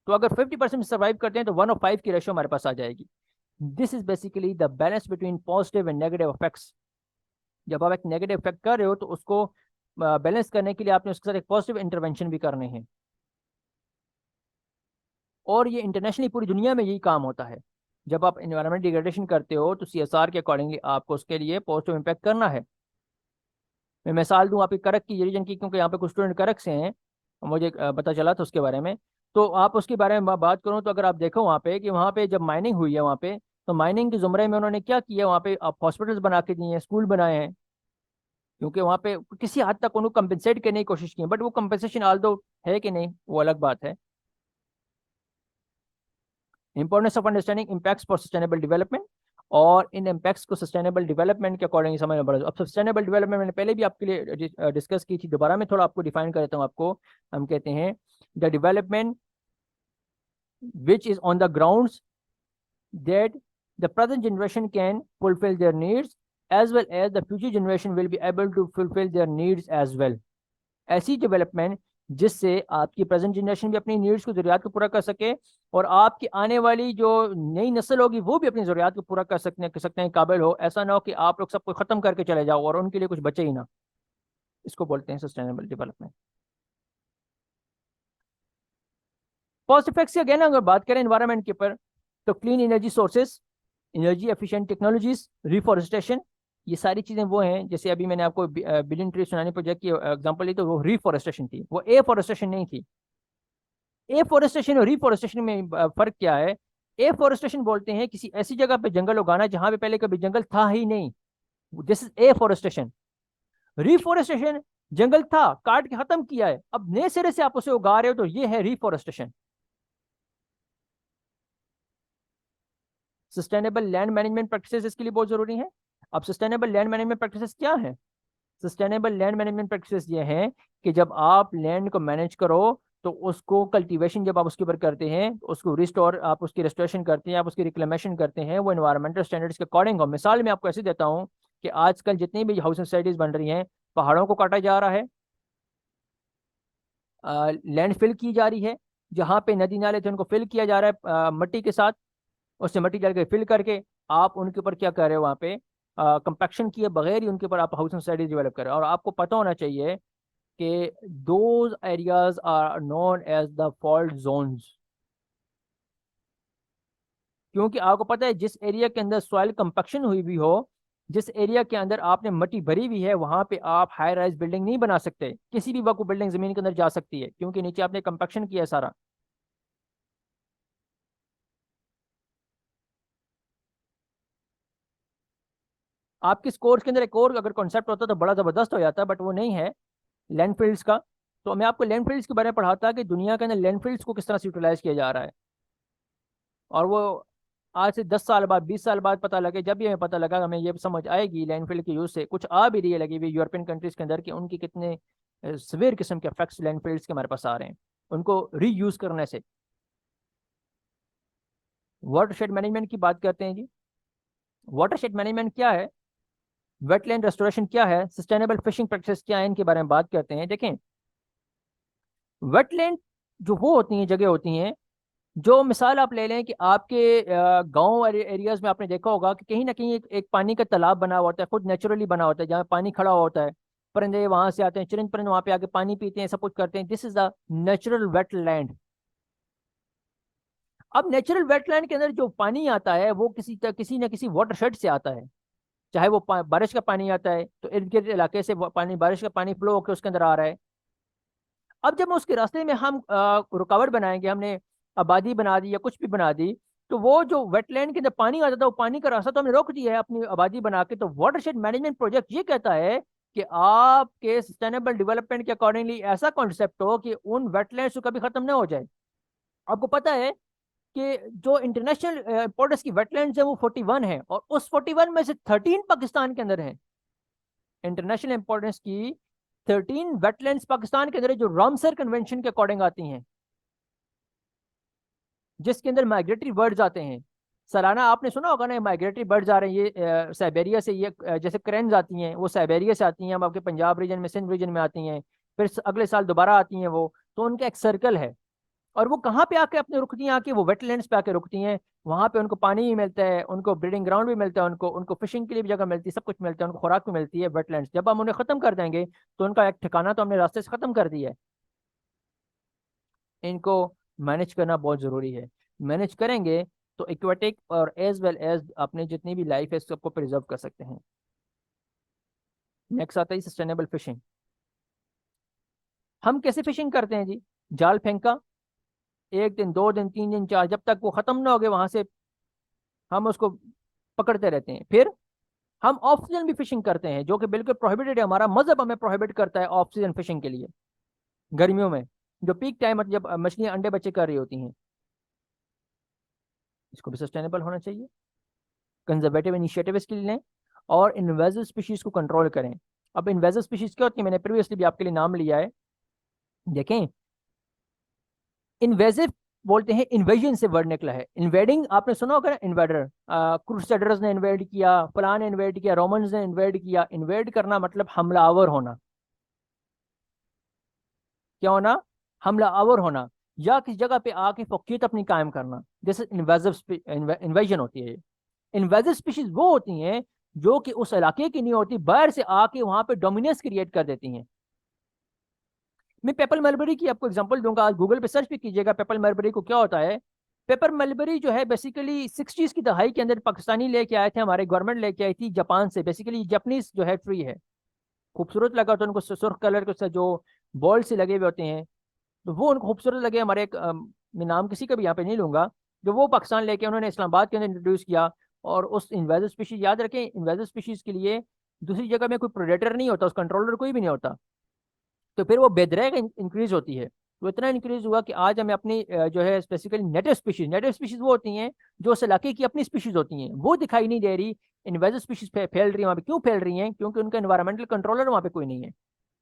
तो अगर 50% सर्वाइव करते हैं तो 1/5 की रेशो हमारे पास आ जाएगी। This is basically the balance between positive and negative effects. जब आप एक नेगेटिव इफेक्ट कर रहे हो तो उसको बैलेंस करने के लिए आपने उसके साथ एक पॉजिटिव इंटरवेंशन भी करने हैं, और ये इंटरनेशनली पूरी दुनिया में यही काम होता है। जब आप एनवायरमेंट डिग्रेडेशन करते हो तो सीएसआर के अकॉर्डिंगली आपको उसके लिए पॉजिटिव इम्पैक्ट करना है। मैं मिसाल दूं आपकी करक की, रीजन की, क्योंकि यहाँ पे कुछ स्टूडेंट करक से हैं, मुझे पता चला था उसके बारे में। तो आप उसके बारे में बात करूँ तो अगर आप देखो वहाँ पे कि वहाँ पे जब माइनिंग हुई है वहाँ पे, तो माइनिंग के जुमरे में उन्होंने क्या किया, वहाँ पे आप हॉस्पिटल्स बना के दिए हैं, स्कूल बनाए हैं, क्योंकि वहाँ पे किसी हद तक उन्होंने कंपेंसेट करने की कोशिश की है, बट वो कंपेंसेशन आल दो है कि नहीं वो अलग बात है। Importance of understanding impacts for sustainable development, और इन इम्पैक्ट्स को सस्टेनेबल डेवलपमेंट के अकॉर्डिंग समझना पड़ेगा। अब सस्टेनेबल डेवलपमेंट मैंने पहले भी आपके लिए डिस्कस की थी, दोबारा मैं थोड़ा आपको डिफाइन कर देता हूँ आपको। हम कहते हैं the development which is on the grounds that the present generation can fulfill their needs, as well as the future generation will be able to fulfill their needs as well। ऐसी development जिससे आपकी present generation भी अपनी needs को, जरूरियात को पूरा कर सके, और आपकी आने वाली जो नई नस्ल होगी वो भी अपनी जरूरियात को पूरा कर सकते हैं काबिल हो। ऐसा ना हो कि आप लोग सबको खत्म करके चले जाओ और उनके लिए कुछ बचे ही ना। इसको बोलते हैं सस्टेनेबल डेवलपमेंट। पॉजिटिव इफेक्ट्स की अगेन अगर बात करें एनवायरनमेंट के ऊपर, तो clean energy sources, energy efficient technologies, reforestation, ये सारी चीजें वो हैं। जैसे अभी मैंने आपको बिलियन ट्री सुनाने प्रोजेक्ट की एग्जांपल ली, तो वो रिफॉरेस्टेशन थी, वो एफॉरेस्टेशन नहीं थी। एफॉरेस्टेशन और रिफॉरेस्टेशन में फर्क क्या है? एफॉरेस्टेशन बोलते हैं किसी ऐसी जगह पे जंगल उगाना जहां पे पहले कभी जंगल था ही नहीं, दिस इज एफॉरेस्टेशन। रिफॉरेस्टेशन, जंगल था, काट के खत्म किया है, अब नए सिरे से आप उसे उगा रहे हो, तो ये है reforestation. Sustainable land management practices इसके लिए बहुत जरूरी है। अब सस्टेनेबल लैंड मैनेजमेंट प्रैक्टिसेस क्या है? सस्टेनेबल लैंड मैनेजमेंट प्रैक्टिसेस ये हैं कि जब आप लैंड को मैनेज करो, तो उसको कल्टीवेशन जब आप उसके ऊपर करते हैं, तो उसको रिस्टोर, आप उसकी रेस्टोरेशन करते हैं, आप उसकी रिक्लेमेशन करते हैं, वो एनवायरमेंटल स्टैंडर्ड्स के अकॉर्डिंग हो। मिसाल मैं आपको ऐसे देता हूँ कि आजकल जितनी भी हाउसिंग सोसाइटीज बन रही हैं, पहाड़ों को काटा जा रहा है, लैंड फिल की जा रही है, जहाँ पे नदी नाले थे उनको फिल किया जा रहा है मिट्टी के साथ, उससे मट्टी डाल के फिल करके आप उनके ऊपर क्या कर रहे हो, वहाँ पे कंपैक्शन किए बगैर ही उनके ऊपर आप हाउसिंग सोसाइटी डेवलप कर रहे हो। और आपको पता होना चाहिए कि those areas are known as the fault zones, क्योंकि आपको पता है जिस एरिया के अंदर सॉइल कंपैक्शन हुई भी हो, जिस एरिया के अंदर आपने मिट्टी भरी हुई है, वहां पे आप हाई राइज बिल्डिंग नहीं बना सकते। किसी भी वक्त वो बिल्डिंग जमीन के अंदर जा सकती है, क्योंकि नीचे आपने कंपैक्शन किया है सारा। आपके कोर्स के अंदर एक और अगर कॉन्सेप्ट होता तो बड़ा जबरदस्त हो जाता, बट वो नहीं है, लैंडफिल्ड्स का। तो मैं आपको लैंडफिल्ड्स के बारे में पढ़ाता कि दुनिया के अंदर लैंडफिल्ड्स को किस तरह से यूटिलाइज किया जा रहा है। और वो आज से 10 साल बाद, 20 साल बाद पता लगे, जब भी हमें पता लगा, हमें ये समझ आएगी लैंडफिल के यूज से कुछ आ भी रही है लगी हुई यूरोपियन कंट्रीज के अंदर, कि उनकी कितने सवेर किस्म के इफेक्ट्स लैंडफिल्ड्स के हमारे पास आ रहे हैं उनको रीयूज करने से। वाटरशेड मैनेजमेंट की बात करते हैं जी। वाटरशेड मैनेजमेंट क्या है, वेटलैंड रेस्टोरेशन क्या है, सस्टेनेबल फिशिंग प्रैक्टिस क्या है, इनके बारे में बात करते हैं। देखें, वेटलैंड जो वो होती हैं, जगह होती हैं, जो मिसाल आप ले लें कि आपके गांव एरियाज में आपने देखा होगा कि कहीं ना कहीं एक पानी का तालाब बना हुआ होता है, खुद नेचुरली बना होता है, जहाँ पानी खड़ा हुआ होता है, परिंदे वहां से आते हैं, चुनिंद परिंदे वहां पे आके पानी पीते हैं, सब कुछ करते हैं। This is the natural wetland. अब नेचुरल वेटलैंड के अंदर जो पानी आता है वो किसी न किसी वाटरशेड से आता है। चाहे वो बारिश का पानी आता है, तो इर्द गिर्द इलाके से वो पानी, बारिश का पानी फ्लो होकर उसके अंदर आ रहा है। अब जब उसके रास्ते में हम रुकावट बनाएंगे, हमने आबादी बना दी या कुछ भी बना दी, तो वो जो वेटलैंड के अंदर पानी आता था, वो पानी का रास्ता तो हमने रोक दिया है अपनी आबादी बना के। तो वाटरशेड मैनेजमेंट प्रोजेक्ट ये कहता है कि आपके सस्टेनेबल डेवलपमेंट के अकॉर्डिंगली ऐसा कॉन्सेप्ट हो कि उन वेटलैंड्स को कभी खत्म ना हो जाए। आपको पता है कि जो इंटरनेशनल इंपोर्टेंस की वेटलैंड्स है वो 41 है, और उस 41 में से 13 पाकिस्तान के अंदर है। इंटरनेशनल इंपोर्टेंस की 13 वेटलैंड्स पाकिस्तान के अंदर है, जो रामसर कन्वेंशन के अकॉर्डिंग आती हैं, जिसके अंदर माइग्रेटरी बर्ड्स आते हैं। सालाना आपने सुना होगा ना, माइग्रेटरी बर्ड्स आ रहे हैं ये साइबेरिया से। ये जैसे क्रेन्स आती हैं, वो साइबेरिया से आती हैं, हम आपके पंजाब रीजन में, सिंध रीजन में आती हैं, फिर अगले साल दोबारा आती हैं वो। तो उनका एक सर्कल है, और वो कहाँ पे आके अपने रुकती हैं, आके वो वेटलैंड्स पे आके रुकती हैं। वहां पे उनको पानी भी मिलता है, उनको ब्रीडिंग ग्राउंड भी मिलता है, उनको उनको फिशिंग के लिए भी जगह मिलती है, सब कुछ मिलता है, उनको खुराक भी मिलती है वेटलैंड्स। जब हम उन्हें खत्म कर देंगे तो उनका एक ठिकाना तो हमने रास्ते से खत्म कर दिया है। इनको मैनेज करना बहुत ज़रूरी है। मैनेज करेंगे तो एक्वाटिक और एज वेल एज अपनी जितनी भी लाइफ है सबको प्रिजर्व कर सकते हैं। नेक्स्ट आता है सस्टेनेबल फिशिंग। हम कैसे फिशिंग करते हैं जी? जाल फेंका, 1 दिन 2 दिन 3 दिन 4, जब तक वो ख़त्म ना हो गए वहां से हम उसको पकड़ते रहते हैं। फिर हम ऑफ सीजन भी फिशिंग करते हैं, जो कि बिल्कुल प्रोहिबिटेड है। हमारा मजहब हमें प्रोहिबिट करता है ऑफ सीजन फिशिंग के लिए, गर्मियों में, जो पीक टाइम जब मछलियां अंडे बच्चे कर रही होती हैं। इसको भी सस्टेनेबल होना चाहिए। कंजर्वेटिव इनिशिएटिव इसके लिए लें, और इन्वेजिव स्पीशीज को कंट्रोल करें। अब इन्वेजिव स्पीशीज क्या होती है, मैंने प्रीवियसली भी आपके लिए नाम लिया है। देखें, इन्वेजिव बोलते हैं, इन्वेजन से वर्ड निकला है। इन्वेडिंग आपने सुना होगा ना, इन्वेडर, क्रूसेडर्स ने इन्वेड किया, फलां ने इन्वेड किया, रोमन्स ने इन्वेड किया। इन्वेड करना मतलब हमलावर होना। क्या होना? हमलावर होना, या किसी जगह पे आके फौकियत अपनी कायम करना। जैसे इन्वेजिव इन्वेजन होती है। इन्वेजिव स्पीशीज वो होती हैं जो कि उस इलाके की नहीं होती, बाहर से आके वहां पे डोमिनेंस क्रिएट कर देती हैं। मैं पेपल मलबरी की आपको एग्जांपल दूंगा, आज गूगल पे सर्च भी कीजिएगा पेपल मलबरी को क्या होता है। पेपर मलबरी जो है बेसिकली 60s की दहाई के अंदर पाकिस्तानी लेके आए थे, हमारे गवर्नमेंट लेके आई थी जापान से। बेसिकली जापानीज जो है ट्री है, खूबसूरत लगा तो उनको सुर्ख कलर के जो बॉल से लगे हुए होते हैं, तो वो उनको खूबसूरत लगे। हमारे एक मैं नाम किसी का भी यहाँ पे नहीं लूंगा, जो वो पाकिस्तान लेके उन्होंने इस्लामाबाद के अंदर इंट्रोड्यूस किया। और उस इन्वेजिव स्पीशीज, याद रखें, इन्वेजिव स्पीशीज के लिए दूसरी जगह में कोई प्रेडेटर नहीं होता, उस कंट्रोलर कोई भी नहीं होता। तो फिर वो बेदरक इंक्रीज होती है। तो इतना इंक्रीज हुआ कि आज हमें अपनी जो है स्पेसिफिकली नेटिव स्पीशीज वो होती हैं जो उस इलाके की अपनी स्पीशीज होती हैं, वो दिखाई नहीं दे रही। इन्वेजिव स्पीशीज फैल रही है वहाँ पे। क्यों फैल रही हैं? क्योंकि उनका एनवायरमेंटल कंट्रोलर वहाँ पे कोई नहीं है।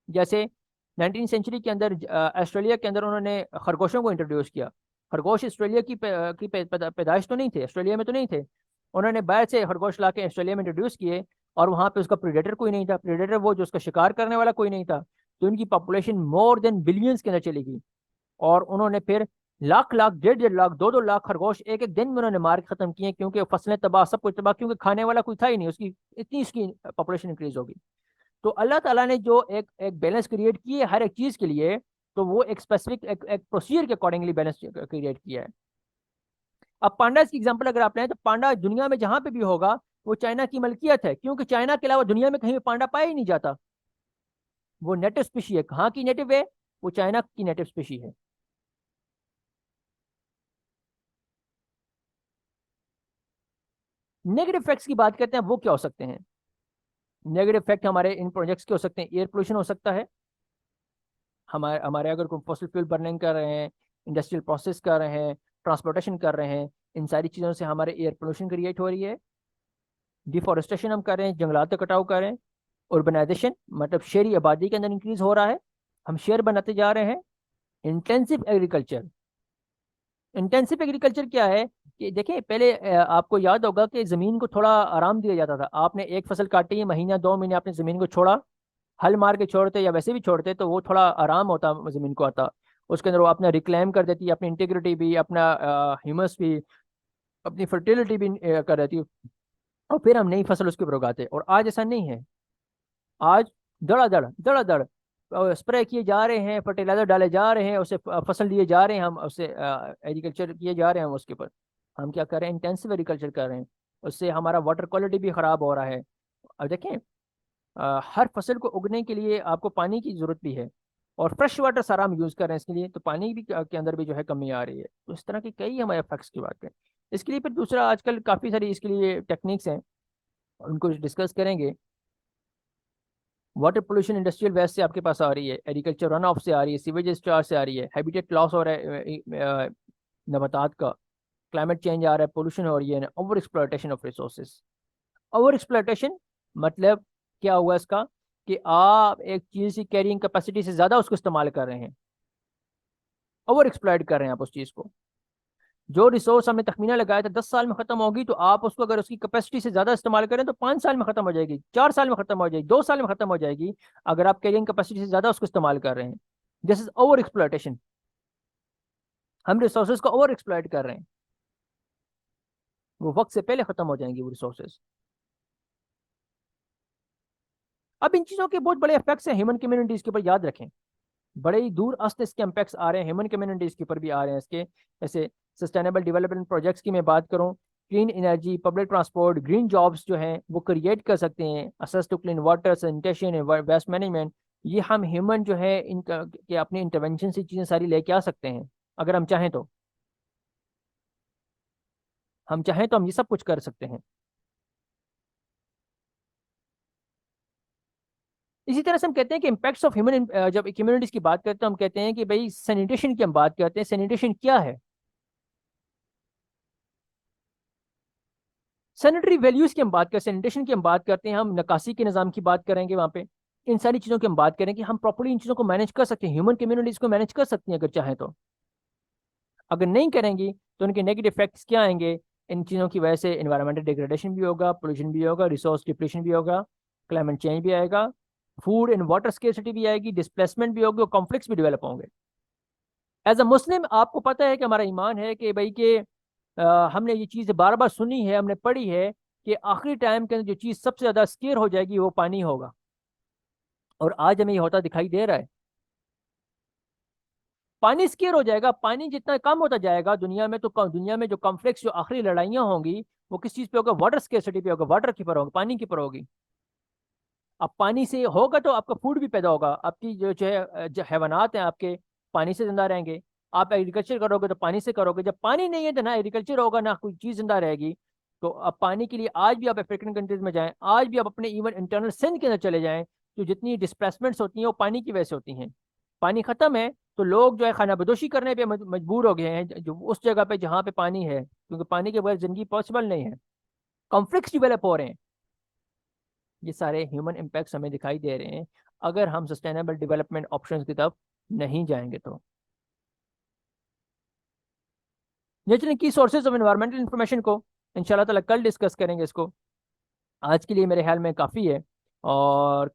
जैसे 19 सेंचुरी के अंदर ऑस्ट्रेलिया के अंदर उन्होंने खरगोशों को इंट्रोड्यूस किया। खरगोश ऑस्ट्रेलिया की पैदाइश तो नहीं थे, ऑस्ट्रेलिया में तो नहीं थे। उन्होंने बाहर से खरगोश ला के ऑस्ट्रेलिया में इंट्रोड्यूस किए, और वहाँ पे उसका प्रेडेटर कोई नहीं था। प्रेडेटर वो जो उसका शिकार करने वाला कोई नहीं था। तो उनकी पॉपुलेशन मोर देन बिलियंस के अंदर चली गई। और उन्होंने फिर लाख लाख, 1.5 लाख, 2-2 लाख खरगोश एक एक दिन में उन्होंने मार के खत्म किए, क्योंकि फसलें तबाह, सब कुछ तबाह, क्योंकि खाने वाला कोई था ही नहीं। उसकी इतनी उसकी पॉपुलेशन इंक्रीज होगी। तो अल्लाह ताला ने जो एक एक बैलेंस क्रिएट की है हर एक चीज के लिए, तो वो एक स्पेसिफिक एक प्रोसीजर के अकॉर्डिंगली बैलेंस क्रिएट किया है। अब पांडा की एग्जांपल अगर आप लें, तो पांडा दुनिया में जहां पे भी होगा वो चाइना की मलकियत है, क्योंकि चाइना के अलावा दुनिया में कहीं भी पांडा पाया ही नहीं जाता। वो नेटिव स्पीशी है। कहाँ की नेटिव है? वो चाइना की नेटिव स्पीशी है। नेगेटिव इफेक्ट्स की बात करते हैं, वो क्या हो सकते हैं? नेगेटिव इफेक्ट हमारे इन प्रोजेक्ट्स के हो सकते हैं। एयर पोल्यूशन हो सकता है। हमारे हमारे अगर कोई फॉसिल फ्यूल बर्निंग कर रहे हैं, इंडस्ट्रियल प्रोसेस कर रहे हैं, ट्रांसपोर्टेशन कर रहे हैं, इन सारी चीज़ों से हमारे एयर पोल्यूशन क्रिएट हो रही है। डिफॉरेस्टेशन हम कर रहे हैं, जंगलात का कटाव कर रहे हैं। उर्बनाइजेशन मतलब शहरी आबादी के अंदर इंक्रीज हो रहा है, हम शहर बनाते जा रहे हैं। Intensive agriculture. इंटेंसिव एग्रीकल्चर क्या है कि देखिए, पहले आपको याद होगा कि ज़मीन को थोड़ा आराम दिया जाता था। आपने एक फसल काटी, महीना 2 महीने आपने ज़मीन को छोड़ा, हल मार के छोड़ते या वैसे भी छोड़ते, तो वो थोड़ा आराम होता ज़मीन को आता। उसके अंदर वो अपना रिक्लेम कर देती, अपनी इंटीग्रिटी भी, अपना ह्यूमस भी, अपनी फर्टिलिटी भी कर देती, और फिर हम नई फसल उसके ऊपर उगाते। और आज ऐसा नहीं है। आज धड़ाधड़ धड़ाधड़ स्प्रे किए जा रहे हैं, फर्टिलाइजर डाले जा रहे हैं, उसे फसल दिए जा रहे हैं, हम उससे एग्रीकल्चर किए जा रहे हैं। हम उसके ऊपर हम क्या कर रहे हैं? इंटेंसिव एग्रीकल्चर कर रहे हैं। उससे हमारा वाटर क्वालिटी भी ख़राब हो रहा है। अब देखें, हर फसल को उगने के लिए आपको पानी की ज़रूरत भी है, और फ्रेश वाटर सारा हम यूज़ कर रहे हैं इसके लिए, तो पानी भी के अंदर भी जो है कमी आ रही है। तो इस तरह की कई हमारे फैक्ट्स की बात है। इसके लिए फिर दूसरा, आजकल काफ़ी सारी इसके लिए टेक्निक्स हैं, उनको डिस्कस करेंगे। वाटर पोल्यूशन इंडस्ट्रियल वेस्ट से आपके पास आ रही है, एग्रीकल्चर रन ऑफ से आ रही है, सीवेज डिस्चार्ज से आ रही है, हैबिटेट लॉस हो रहा है नबातात का, क्लाइमेट चेंज आ रहा है, पोल्यूशन हो रही है, over exploitation of resources. Over exploitation मतलब क्या हुआ इसका, कि आप एक चीज़ की कैरिंग कैपेसिटी से ज़्यादा उसको इस्तेमाल कर रहे हैं, ओवर एक्सप्लॉयट कर रहे हैं आप उस चीज़ को। जो रिसोर्स हमने तखमीना लगाया था 10 साल में खत्म होगी, तो आप उसको अगर उसकी कैपेसिटी से ज्यादा इस्तेमाल करें तो 5 साल में खत्म हो जाएगी, 4 साल में खत्म हो जाएगी, 2 साल में खत्म हो जाएगी, अगर आप कैरिंग कैपेसिटी से ज्यादा उसको इस्तेमाल कर रहे हैं। This is over exploitation. हम रिसोर्सेज को ओवर एक्सप्लॉयट कर रहे हैं, वो वक्त से पहले खत्म हो जाएंगी वो रिसोर्सेज। अब इन चीजों के बहुत बड़े इफेक्ट्स हैं ह्यूमन कम्युनिटीज के ऊपर, याद रखें। बड़े ही दूर अस्त इसके इम्पैक्ट्स आ रहे हैं, ह्यूमन कम्युनिटीज के ऊपर भी आ रहे हैं इसके। जैसे सस्टेनेबल डेवलपमेंट प्रोजेक्ट्स की मैं बात करूं, clean energy, public transport, green jobs जो हैं वो क्रिएट कर सकते हैं, access to clean water, sanitation, waste management, ये हम ह्यूमन जो है इनका के अपने इंटरवेंशन से चीज़ें सारी लेके आ सकते हैं, अगर हम चाहें तो। हम चाहें तो हम ये सब कुछ कर सकते हैं। इसी तरह से हम कहते हैं कि इम्पैक्ट्स ऑफ ह्यूमन, जब कम्युनिटीज की बात करते हैं हम कहते हैं कि भाई सैनिटेशन की हम बात करते हैं। सैनिटेशन क्या है? सैनिटरी वैल्यूज की हम बात करें, सैनिटेशन की हम बात करते हैं, हम निकासी के निज़ाम की बात करेंगे वहाँ पे। इन सारी चीज़ों की हम बात करें कि हम प्रॉपर्ली इन चीज़ों को मैनेज कर सकते हैं, ह्यूमन कम्युनिटीज़ को मैनेज कर सकती हैं अगर चाहें तो। अगर नहीं करेंगी तो उनके नेगेटिव इफेक्ट्स क्या आएंगे? इन चीज़ों की वजह से इन्वायरमेंटल डिग्रेडेशन भी होगा, पोल्यूशन भी होगा, रिसोर्स डिप्लीशन भी होगा, क्लाइमेट चेंज भी आएगा, फूड एंड वाटर स्केर्सिटी भी आएगी, डिस्प्लेसमेंट भी होगी और कॉन्फ्लिक्ट्स भी डेवलप होंगे। एज अ मुस्लिम आपको पता है कि हमारा ईमान है कि भाई कि हमने ये चीज़ बार बार सुनी है, हमने पढ़ी है कि आखिरी टाइम के अंदर जो चीज़ सबसे ज़्यादा स्केयर हो जाएगी वो पानी होगा, और आज हमें ये होता दिखाई दे रहा है। पानी स्केयर हो जाएगा, पानी जितना कम होता जाएगा दुनिया में, तो दुनिया में जो कॉन्फ्लिक्ट्स, जो आखिरी लड़ाइयाँ होंगी वो किस चीज़ पे होगा? वाटर स्केर्सिटी पे होगा, वाटर की पर होगी, पानी की पर होगी। अब पानी से होगा तो आपका फूड भी पैदा होगा, आपकी जो है जो हैवानात हैं आपके पानी से जिंदा रहेंगे। आप एग्रीकल्चर करोगे तो पानी से करोगे, जब पानी नहीं है तो ना एग्रीकल्चर होगा ना कोई चीज़ जिंदा रहेगी। तो अब पानी के लिए आज भी आप अफ्रीकन कंट्रीज में जाएं, आज भी आप अपने इवन इंटरनल सिंध के अंदर चले जाएं, तो जितनी डिस्प्लेसमेंट्स होती हैं वो पानी की वजह से होती हैं। पानी खत्म है तो लोग जो है खाना बदोशी करने पे मजबूर हो गए हैं, जो उस जगह पे जहाँ पे पानी है, क्योंकि पानी के बगैर जिंदगी पॉसिबल नहीं है। कॉन्फ्लिक्ट्स डेवलप हो रहे हैं। ये सारे ह्यूमन इम्पैक्ट्स हमें दिखाई दे रहे हैं अगर हम सस्टेनेबल डेवलपमेंट ऑप्शंस की तरफ नहीं जाएंगे तो। नेचुरल की सोर्सेज ऑफ एनवायरमेंटल इंफॉर्मेशन को इंशाल्लाह ताला कल डिस्कस करेंगे इसको। आज के लिए मेरे ख्याल में काफ़ी है। और